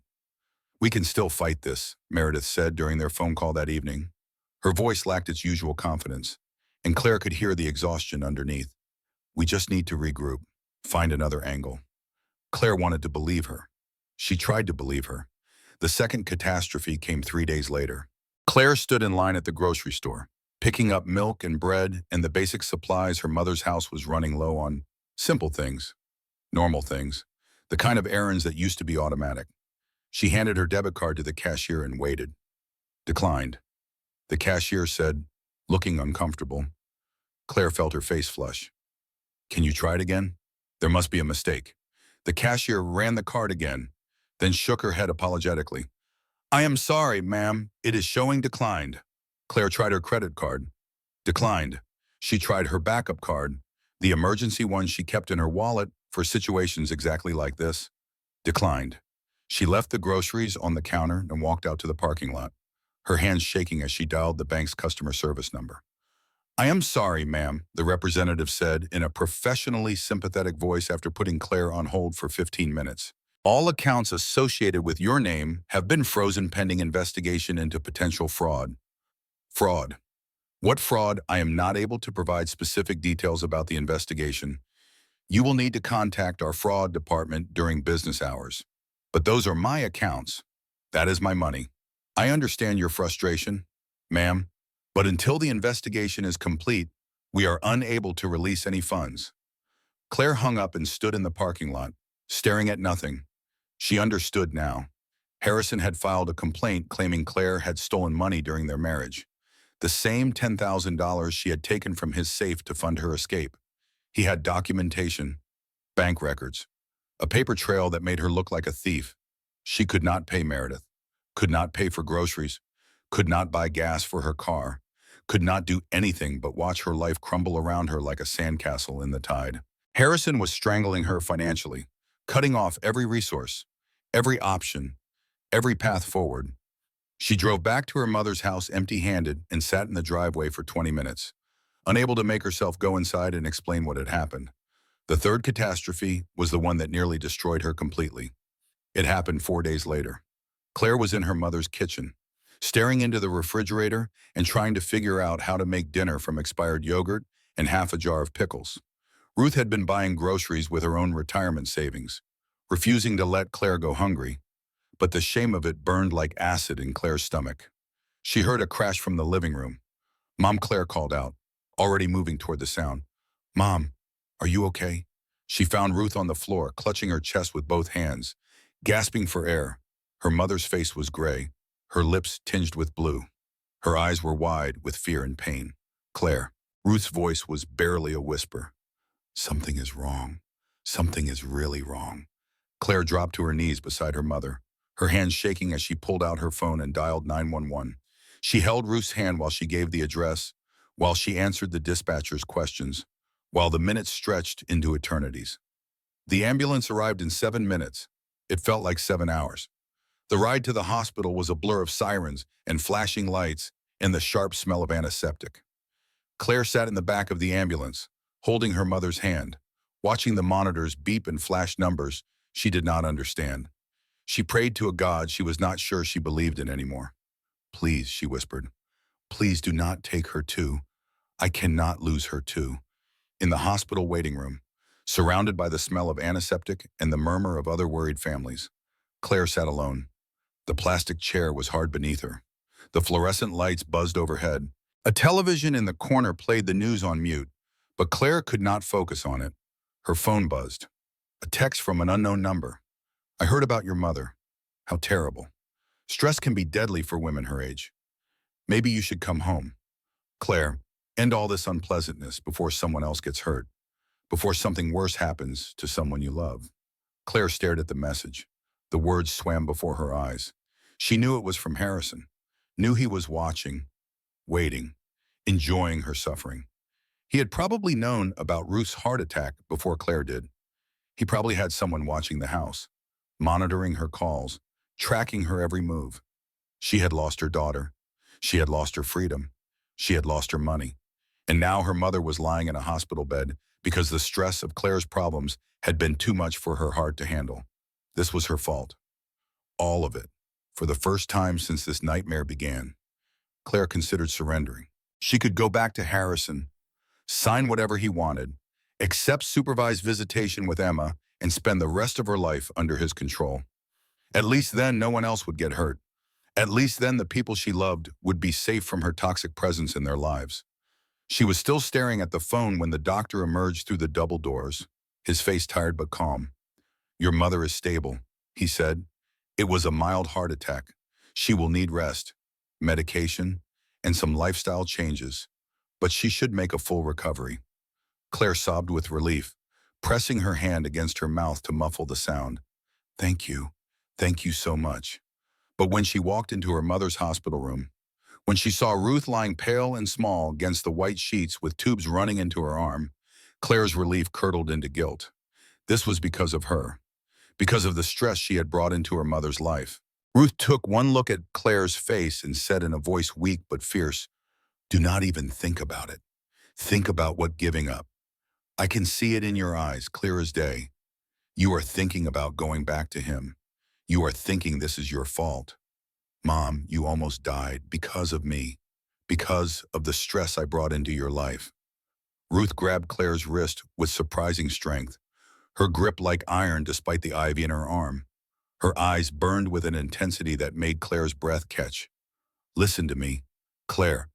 A: We can still fight this, Meredith said during their phone call that evening. Her voice lacked its usual confidence, and Claire could hear the exhaustion underneath. We just need to regroup, find another angle. Claire wanted to believe her. She tried to believe her. The second catastrophe came 3 days later. Claire stood in line at the grocery store, picking up milk and bread and the basic supplies her mother's house was running low on. Simple things, normal things, the kind of errands that used to be automatic. She handed her debit card to the cashier and waited. Declined. The cashier said, looking uncomfortable. Claire felt her face flush. Can you try it again? There must be a mistake. The cashier ran the card again, then shook her head apologetically. I am sorry, ma'am. It is showing declined. Claire tried her credit card. Declined. She tried her backup card, the emergency one she kept in her wallet for situations exactly like this. Declined. She left the groceries on the counter and walked out to the parking lot, her hands shaking as she dialed the bank's customer service number. I am sorry, ma'am, the representative said in a professionally sympathetic voice after putting Claire on hold for 15 minutes. All accounts associated with your name have been frozen pending investigation into potential fraud. Fraud. What fraud? I am not able to provide specific details about the investigation. You will need to contact our fraud department during business hours. But those are my accounts. That is my money. I understand your frustration, ma'am, but until the investigation is complete, we are unable to release any funds. Claire hung up and stood in the parking lot, staring at nothing. She understood now. Harrison had filed a complaint claiming Claire had stolen money during their marriage, the same $10,000 she had taken from his safe to fund her escape. He had documentation, bank records, a paper trail that made her look like a thief. She could not pay Meredith, could not pay for groceries, could not buy gas for her car, could not do anything but watch her life crumble around her like a sandcastle in the tide. Harrison was strangling her financially, cutting off every resource, every option, every path forward. She drove back to her mother's house empty-handed and sat in the driveway for 20 minutes, unable to make herself go inside and explain what had happened. The third catastrophe was the one that nearly destroyed her completely. It happened 4 days later. Claire was in her mother's kitchen, staring into the refrigerator and trying to figure out how to make dinner from expired yogurt and half a jar of pickles. Ruth had been buying groceries with her own retirement savings, refusing to let Claire go hungry, but the shame of it burned like acid in Claire's stomach. She heard a crash from the living room. Mom, Claire called out, already moving toward the sound. Mom, are you okay? She found Ruth on the floor, clutching her chest with both hands, gasping for air. Her mother's face was gray, her lips tinged with blue. Her eyes were wide with fear and pain. Claire. Ruth's voice was barely a whisper. Something is wrong. Something is really wrong. Claire dropped to her knees beside her mother, her hands shaking as she pulled out her phone and dialed 911. She held Ruth's hand while she gave the address, while she answered the dispatcher's questions, while the minutes stretched into eternities. The ambulance arrived in 7 minutes. It felt like 7 hours. The ride to the hospital was a blur of sirens and flashing lights and the sharp smell of antiseptic. Claire sat in the back of the ambulance, holding her mother's hand, watching the monitors beep and flash numbers she did not understand. She prayed to a God she was not sure she believed in anymore. Please, she whispered, please do not take her too. I cannot lose her too. In the hospital waiting room, surrounded by the smell of antiseptic and the murmur of other worried families, Claire sat alone. The plastic chair was hard beneath her. The fluorescent lights buzzed overhead. A television in the corner played the news on mute, but Claire could not focus on it. Her phone buzzed. A text from an unknown number. I heard about your mother. How terrible. Stress can be deadly for women her age. Maybe you should come home. Claire, end all this unpleasantness before someone else gets hurt, before something worse happens to someone you love. Claire stared at the message. The words swam before her eyes. She knew it was from Harrison, knew he was watching, waiting, enjoying her suffering. He had probably known about Ruth's heart attack before Claire did. He probably had someone watching the house, monitoring her calls, tracking her every move. She had lost her daughter. She had lost her freedom. She had lost her money. And now her mother was lying in a hospital bed because the stress of Claire's problems had been too much for her heart to handle. This was her fault. All of it. For the first time since this nightmare began, Claire considered surrendering. She could go back to Harrison, sign whatever he wanted, accept supervised visitation with Emma, and spend the rest of her life under his control. At least then no one else would get hurt. At least then the people she loved would be safe from her toxic presence in their lives. She was still staring at the phone when the doctor emerged through the double doors, his face tired but calm. Your mother is stable, he said. It was a mild heart attack. She will need rest, medication, and some lifestyle changes, but she should make a full recovery. Claire sobbed with relief, pressing her hand against her mouth to muffle the sound. Thank you. Thank you so much. But when she walked into her mother's hospital room, when she saw Ruth lying pale and small against the white sheets with tubes running into her arm, Claire's relief curdled into guilt. This was because of her, because of the stress she had brought into her mother's life. Ruth took one look at Claire's face and said in a voice weak but fierce, do not even think about it. Think about what giving up. I can see it in your eyes, clear as day. You are thinking about going back to him. You are thinking this is your fault. Mom, you almost died because of me, because of the stress I brought into your life. Ruth grabbed Claire's wrist with surprising strength, her grip like iron despite the ivy in her arm. Her eyes burned with an intensity that made Claire's breath catch. Listen to me, Claire.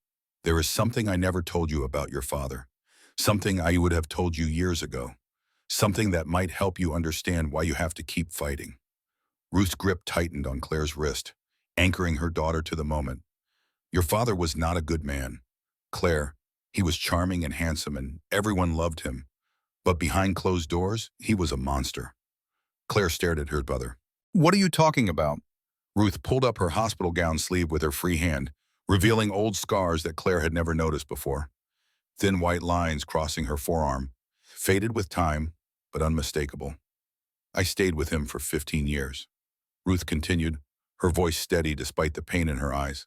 A: There is something I never told you about your father, something I would have told you years ago, something that might help you understand why you have to keep fighting. Ruth's grip tightened on Claire's wrist, anchoring her daughter to the moment. Your father was not a good man. Claire, he was charming and handsome and everyone loved him. But behind closed doors, he was a monster. Claire stared at her brother. What are you talking about? Ruth pulled up her hospital gown sleeve with her free hand, revealing old scars that Claire had never noticed before. Thin white lines crossing her forearm, faded with time, but unmistakable. I stayed with him for 15 years. Ruth continued, her voice steady despite the pain in her eyes.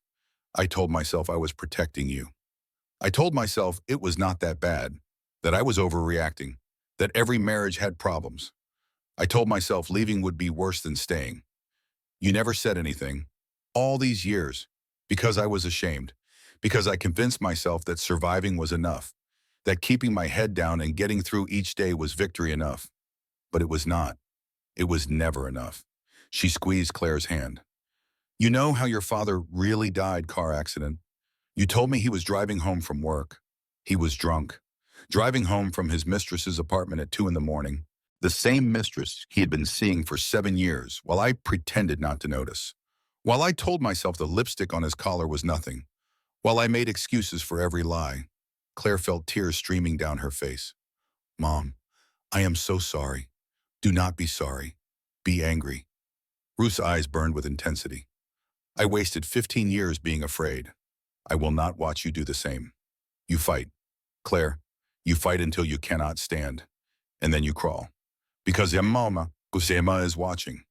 A: I told myself I was protecting you. I told myself it was not that bad, that I was overreacting, that every marriage had problems. I told myself leaving would be worse than staying. You never said anything, all these years, because I was ashamed, because I convinced myself that surviving was enough, that keeping my head down and getting through each day was victory enough. But it was not. It was never enough. She squeezed Claire's hand. You know how your father really died, car accident? You told me he was driving home from work. He was drunk, driving home from his mistress's apartment at 2 in the morning. The same mistress he had been seeing for 7 years, while I pretended not to notice. While I told myself the lipstick on his collar was nothing. While I made excuses for every lie. Claire felt tears streaming down her face. Mom, I am so sorry. Do not be sorry. Be angry. Ruth's eyes burned with intensity. I wasted 15 years being afraid. I will not watch you do the same. You fight. Claire, you fight until you cannot stand. And then you crawl. Because Emma is watching.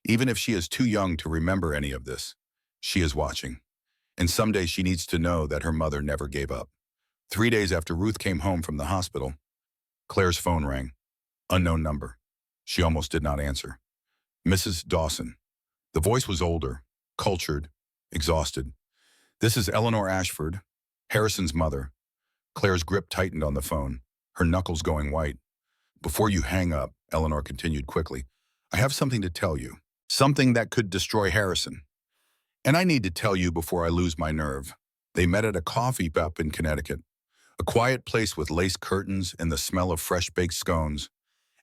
A: Even if she is too young to remember any of this, she is watching. And someday she needs to know that her mother never gave up. 3 days after Ruth came home from the hospital, Claire's phone rang. Unknown number. She almost did not answer. Mrs. Dawson. The voice was older, cultured, exhausted. This is Eleanor Ashford, Harrison's mother. Claire's grip tightened on the phone, her knuckles going white. Before you hang up, Eleanor continued quickly, I have something to tell you. Something that could destroy Harrison. And I need to tell you before I lose my nerve. They met at a coffee shop in Connecticut. A quiet place with lace curtains and the smell of fresh-baked scones.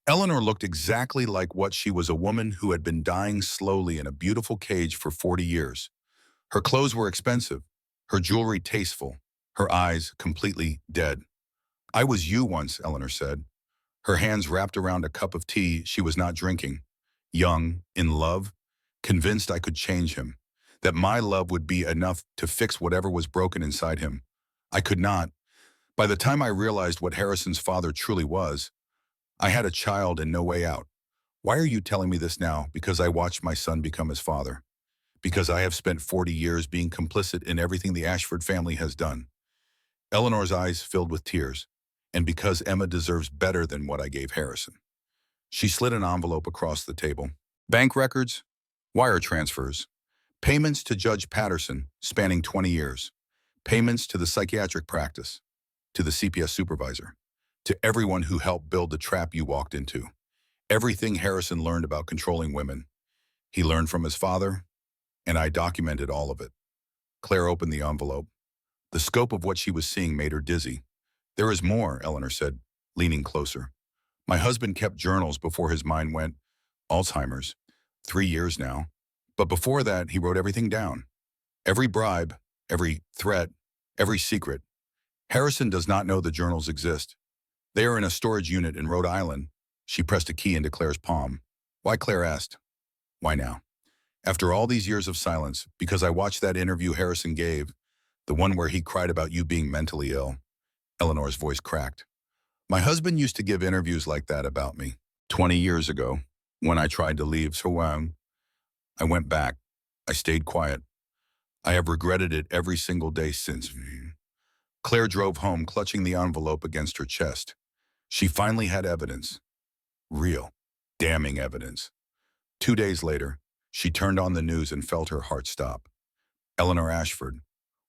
A: Eleanor looked exactly like what she was, a woman who had been dying slowly in a beautiful cage for 40 years. Her clothes were expensive, her jewelry tasteful, her eyes completely dead. I was you once, Eleanor said. Her hands wrapped around a cup of tea she was not drinking. Young, in love, convinced I could change him, that my love would be enough to fix whatever was broken inside him. I could not. By the time I realized what Harrison's father truly was, I had a child and no way out. Why are you telling me this now? Because I watched my son become his father. Because I have spent 40 years being complicit in everything the Ashford family has done. Eleanor's eyes filled with tears. And because Emma deserves better than what I gave Harrison. She slid an envelope across the table. Bank records, wire transfers, payments to Judge Patterson spanning 20 years, payments to the psychiatric practice, to the CPS supervisor, to everyone who helped build the trap you walked into. Everything Harrison learned about controlling women. He learned from his father, and I documented all of it. Claire opened the envelope. The scope of what she was seeing made her dizzy. There is more, Eleanor said, leaning closer. My husband kept journals before his mind went Alzheimer's. 3 years now. But before that, he wrote everything down. Every bribe, every threat, every secret. Harrison does not know the journals exist. They are in a storage unit in Rhode Island. She pressed a key into Claire's palm. Why, Claire asked. Why now? After all these years of silence, because I watched that interview Harrison gave, the one where he cried about you being mentally ill. Eleanor's voice cracked. My husband used to give interviews like that about me. 20 years ago, when I tried to leave, I went back. I stayed quiet. I have regretted it every single day since. Claire drove home, clutching the envelope against her chest. She finally had evidence. Real, damning evidence. 2 days later, she turned on the news and felt her heart stop. Eleanor Ashford,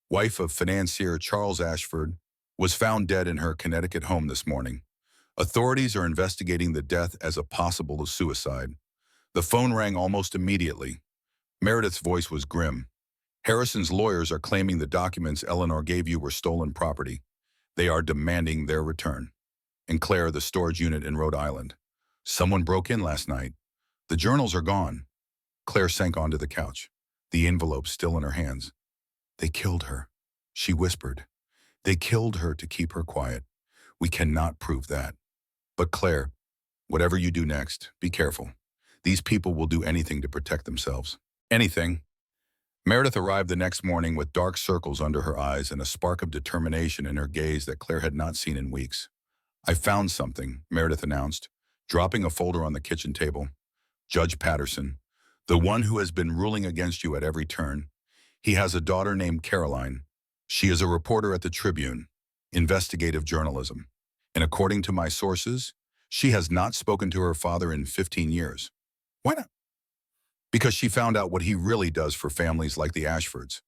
A: wife of financier Charles Ashford, was found dead in her Connecticut home this morning. Authorities are investigating the death as a possible suicide. The phone rang almost immediately. Meredith's voice was grim. Harrison's lawyers are claiming the documents Eleanor gave you were stolen property. They are demanding their return. And Claire, the storage unit in Rhode Island. Someone broke in last night. The journals are gone. Claire sank onto the couch, the envelope still in her hands. They killed her, she whispered. They killed her to keep her quiet. We cannot prove that. But Claire, whatever you do next, be careful. These people will do anything to protect themselves. Anything. Meredith arrived the next morning with dark circles under her eyes and a spark of determination in her gaze that Claire had not seen in weeks. "I found something," Meredith announced, dropping a folder on the kitchen table. "Judge Patterson, the one who has been ruling against you at every turn. He has a daughter named Caroline. She is a reporter at the Tribune, investigative journalism. And according to my sources, she has not spoken to her father in 15 years. Why not? Because she found out what he really does for families like the Ashfords.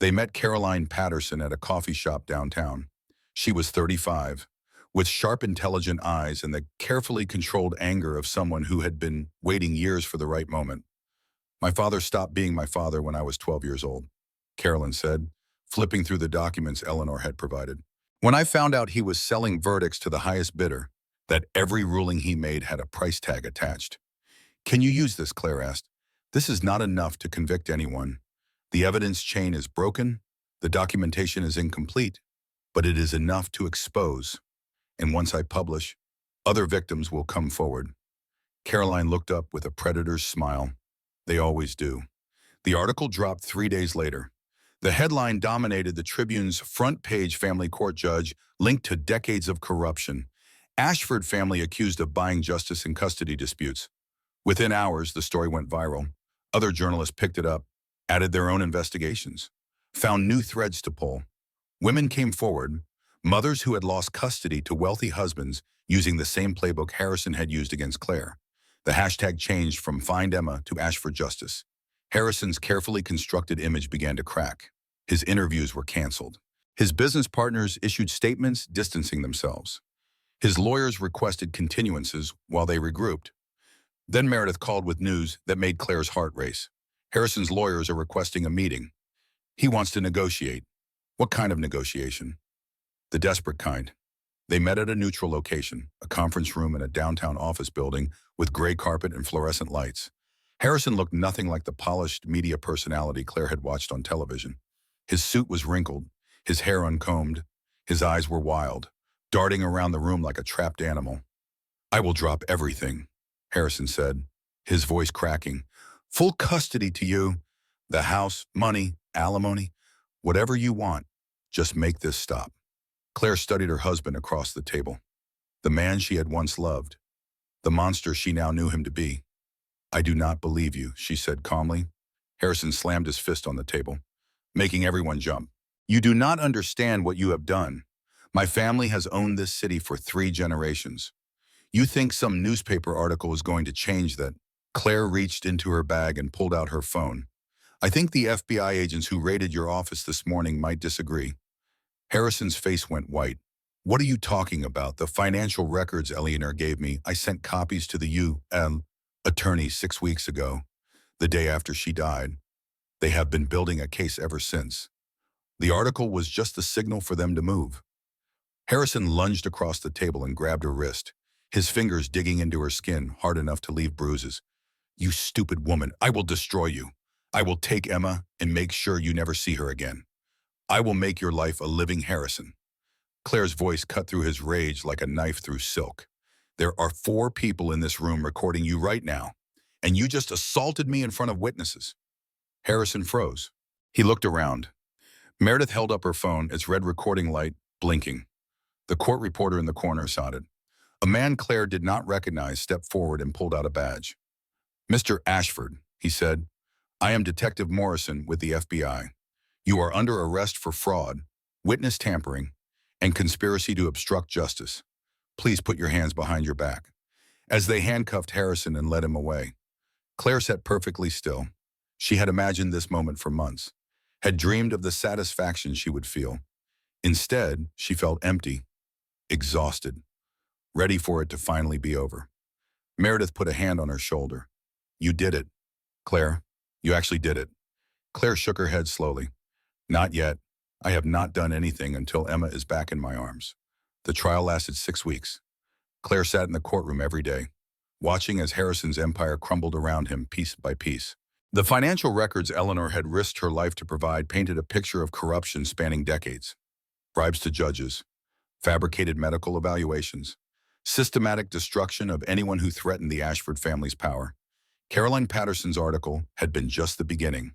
A: They met Caroline Patterson at a coffee shop downtown. She was 35, with sharp, intelligent eyes and the carefully controlled anger of someone who had been waiting years for the right moment. My father stopped being my father when I was 12 years old, Carolyn said, flipping through the documents Eleanor had provided. When I found out he was selling verdicts to the highest bidder, that every ruling he made had a price tag attached. Can you use this, Claire asked. This is not enough to convict anyone. The evidence chain is broken, the documentation is incomplete, but it is enough to expose. And once I publish, other victims will come forward. Caroline looked up with a predator's smile. They always do. The article dropped 3 days later. The headline dominated the Tribune's front-page family court judge linked to decades of corruption. Ashford family accused of buying justice in custody disputes. Within hours, the story went viral. Other journalists picked it up, added their own investigations, found new threads to pull. Women came forward, mothers who had lost custody to wealthy husbands using the same playbook Harrison had used against Claire. The hashtag changed from Find Emma to Ashford Justice. Harrison's carefully constructed image began to crack. His interviews were canceled. His business partners issued statements distancing themselves. His lawyers requested continuances while they regrouped. Then Meredith called with news that made Claire's heart race. Harrison's lawyers are requesting a meeting. He wants to negotiate. What kind of negotiation? The desperate kind. They met at a neutral location, a conference room in a downtown office building with gray carpet and fluorescent lights. Harrison looked nothing like the polished media personality Claire had watched on television. His suit was wrinkled, his hair uncombed, his eyes were wild, darting around the room like a trapped animal. "I will drop everything," Harrison said, his voice cracking. "Full custody to you. The house, money, alimony, whatever you want. Just make this stop." Claire studied her husband across the table. The man she had once loved. The monster she now knew him to be. "I do not believe you," she said calmly. Harrison slammed his fist on the table, making everyone jump. "You do not understand what you have done. My family has owned this city for 3 generations. You think some newspaper article is going to change that?" Claire reached into her bag and pulled out her phone. "I think the FBI agents who raided your office this morning might disagree." Harrison's face went white. "What are you talking about? The financial records Eleanor gave me, I sent copies to the U.N. attorney 6 weeks ago, the day after she died. They have been building a case ever since. The article was just the signal for them to move." Harrison lunged across the table and grabbed her wrist, his fingers digging into her skin hard enough to leave bruises. "You stupid woman, I will destroy you. I will take Emma and make sure you never see her again. I will make your life a living Harrison." Claire's voice cut through his rage like a knife through silk. "There are 4 people in this room recording you right now, and you just assaulted me in front of witnesses." Harrison froze. He looked around. Meredith held up her phone, its red recording light blinking. The court reporter in the corner nodded. A man Claire did not recognize stepped forward and pulled out a badge. "Mr. Ashford," he said, "I am Detective Morrison with the FBI. You are under arrest for fraud, witness tampering, and conspiracy to obstruct justice. Please put your hands behind your back." As they handcuffed Harrison and led him away, Claire sat perfectly still. She had imagined this moment for months, had dreamed of the satisfaction she would feel. Instead, she felt empty, exhausted, ready for it to finally be over. Meredith put a hand on her shoulder. "You did it, Claire. You actually did it." Claire shook her head slowly. "Not yet. I have not done anything until Emma is back in my arms." The trial lasted 6 weeks. Claire sat in the courtroom every day, watching as Harrison's empire crumbled around him piece by piece. The financial records Eleanor had risked her life to provide painted a picture of corruption spanning decades. Bribes to judges, fabricated medical evaluations, systematic destruction of anyone who threatened the Ashford family's power. Caroline Patterson's article had been just the beginning.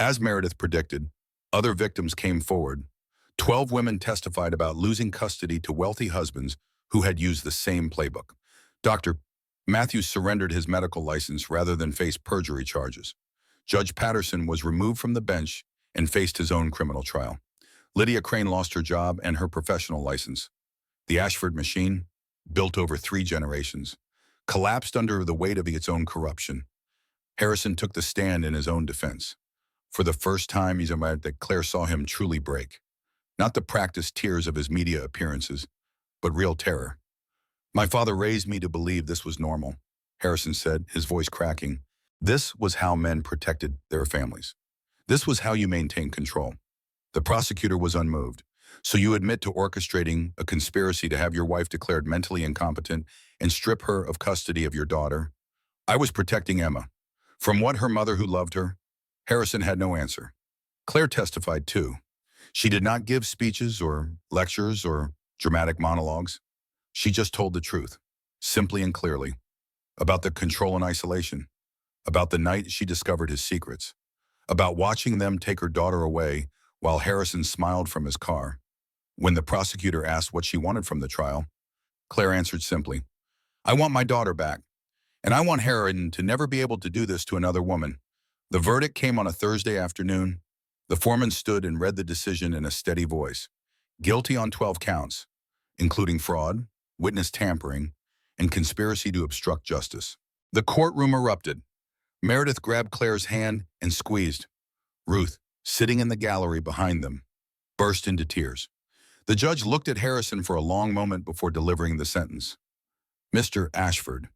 A: As Meredith predicted, other victims came forward. 12 women testified about losing custody to wealthy husbands who had used the same playbook. Dr. Matthews surrendered his medical license rather than face perjury charges. Judge Patterson was removed from the bench and faced his own criminal trial. Lydia Crane lost her job and her professional license. The Ashford machine, built over 3 generations, collapsed under the weight of its own corruption. Harrison took the stand in his own defense. For the first time, he's admitted that Claire saw him truly break. Not the practiced tears of his media appearances, but real terror. "My father raised me to believe this was normal," Harrison said, his voice cracking. "This was how men protected their families. This was how you maintained control." The prosecutor was unmoved. "So you admit to orchestrating a conspiracy to have your wife declared mentally incompetent and strip her of custody of your daughter?" "I was protecting Emma. From what her mother who loved her?" Harrison had no answer. Claire testified too. She did not give speeches or lectures or dramatic monologues. She just told the truth, simply and clearly, about the control and isolation, about the night she discovered his secrets, about watching them take her daughter away while Harrison smiled from his car. When the prosecutor asked what she wanted from the trial, Claire answered simply, "I want my daughter back, and I want Harrison to never be able to do this to another woman." The verdict came on a Thursday afternoon. The foreman stood and read the decision in a steady voice. Guilty on 12 counts, including fraud, witness tampering, and conspiracy to obstruct justice. The courtroom erupted. Meredith grabbed Claire's hand and squeezed. Ruth, sitting in the gallery behind them, burst into tears. The judge looked at Harrison for a long moment before delivering the sentence. "Mr. Ashford,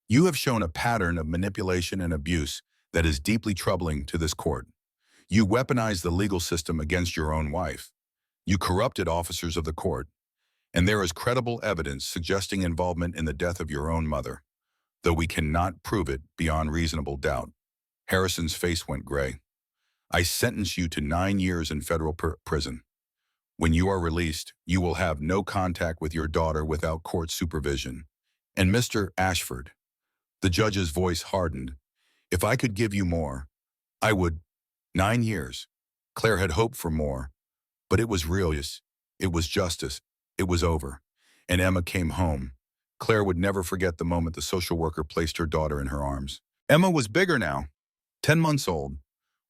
A: you have shown a pattern of manipulation and abuse that is deeply troubling to this court. You weaponized the legal system against your own wife. You corrupted officers of the court, and there is credible evidence suggesting involvement in the death of your own mother, though we cannot prove it beyond reasonable doubt." Harrison's face went gray. "I sentence you to 9 years in federal prison. When you are released, you will have no contact with your daughter without court supervision. And Mr. Ashford," the judge's voice hardened, "if I could give you more, I would." 9 years. Claire had hoped for more, but it was real. It was justice. It was over. And Emma came home. Claire would never forget the moment the social worker placed her daughter in her arms. Emma was bigger now, 10 months old,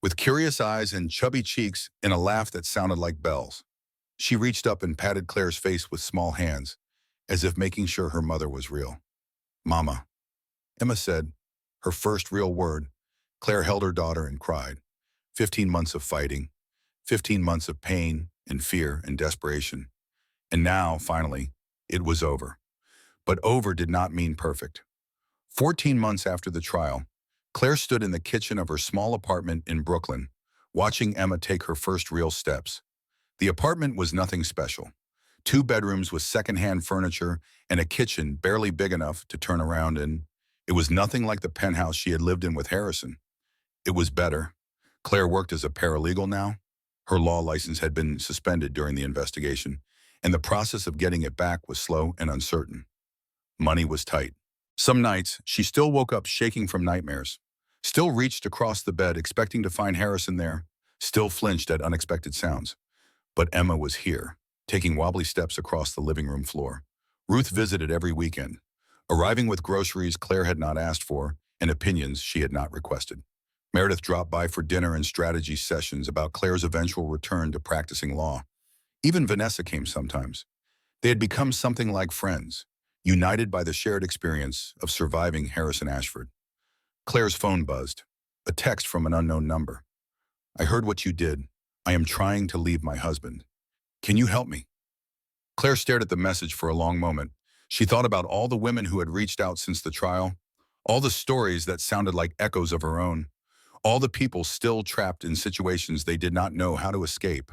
A: with curious eyes and chubby cheeks and a laugh that sounded like bells. She reached up and patted Claire's face with small hands, as if making sure her mother was real. "Mama," Emma said, her first real word. Claire held her daughter and cried. 15 months of fighting, 15 months of pain and fear and desperation. And now, finally, it was over. But over did not mean perfect. 14 months after the trial, Claire stood in the kitchen of her small apartment in Brooklyn, watching Emma take her first real steps. The apartment was nothing special. 2 bedrooms with secondhand furniture and a kitchen barely big enough to turn around in. It was nothing like the penthouse she had lived in with Harrison. It was better. Claire worked as a paralegal now. Her law license had been suspended during the investigation, and the process of getting it back was slow and uncertain. Money was tight. Some nights, she still woke up shaking from nightmares, still reached across the bed expecting to find Harrison there, still flinched at unexpected sounds. But Emma was here, taking wobbly steps across the living room floor. Ruth visited every weekend, arriving with groceries Claire had not asked for and opinions she had not requested. Meredith dropped by for dinner and strategy sessions about Claire's eventual return to practicing law. Even Vanessa came sometimes. They had become something like friends, united by the shared experience of surviving Harrison Ashford. Claire's phone buzzed, a text from an unknown number. "I heard what you did. I am trying to leave my husband. Can you help me?" Claire stared at the message for a long moment. She thought about all the women who had reached out since the trial, all the stories that sounded like echoes of her own, all the people still trapped in situations they did not know how to escape.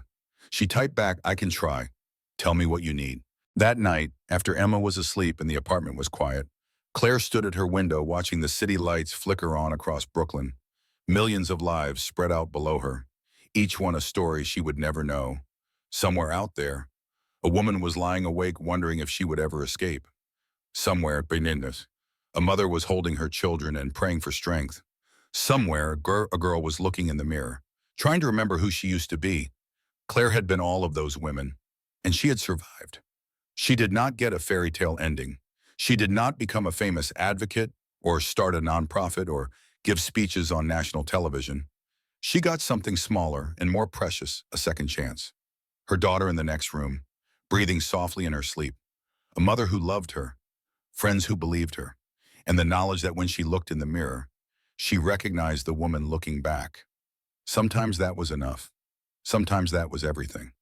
A: She typed back, "I can try. Tell me what you need." That night, after Emma was asleep and the apartment was quiet, Claire stood at her window watching the city lights flicker on across Brooklyn. Millions of lives spread out below her, each one a story she would never know. Somewhere out there, a woman was lying awake wondering if she would ever escape. Somewhere beneath us, a mother was holding her children and praying for strength. Somewhere, a girl was looking in the mirror, Trying to remember who she used to be, Claire had been all of those women, and she had survived. She did not get a fairy tale ending. She did not become a famous advocate or start a nonprofit or give speeches on national television. She got something smaller and more precious, a second chance. Her daughter in the next room, breathing softly in her sleep. A mother who loved her, friends who believed her, and the knowledge that when she looked in the mirror, she recognized the woman looking back. Sometimes that was enough. Sometimes that was everything.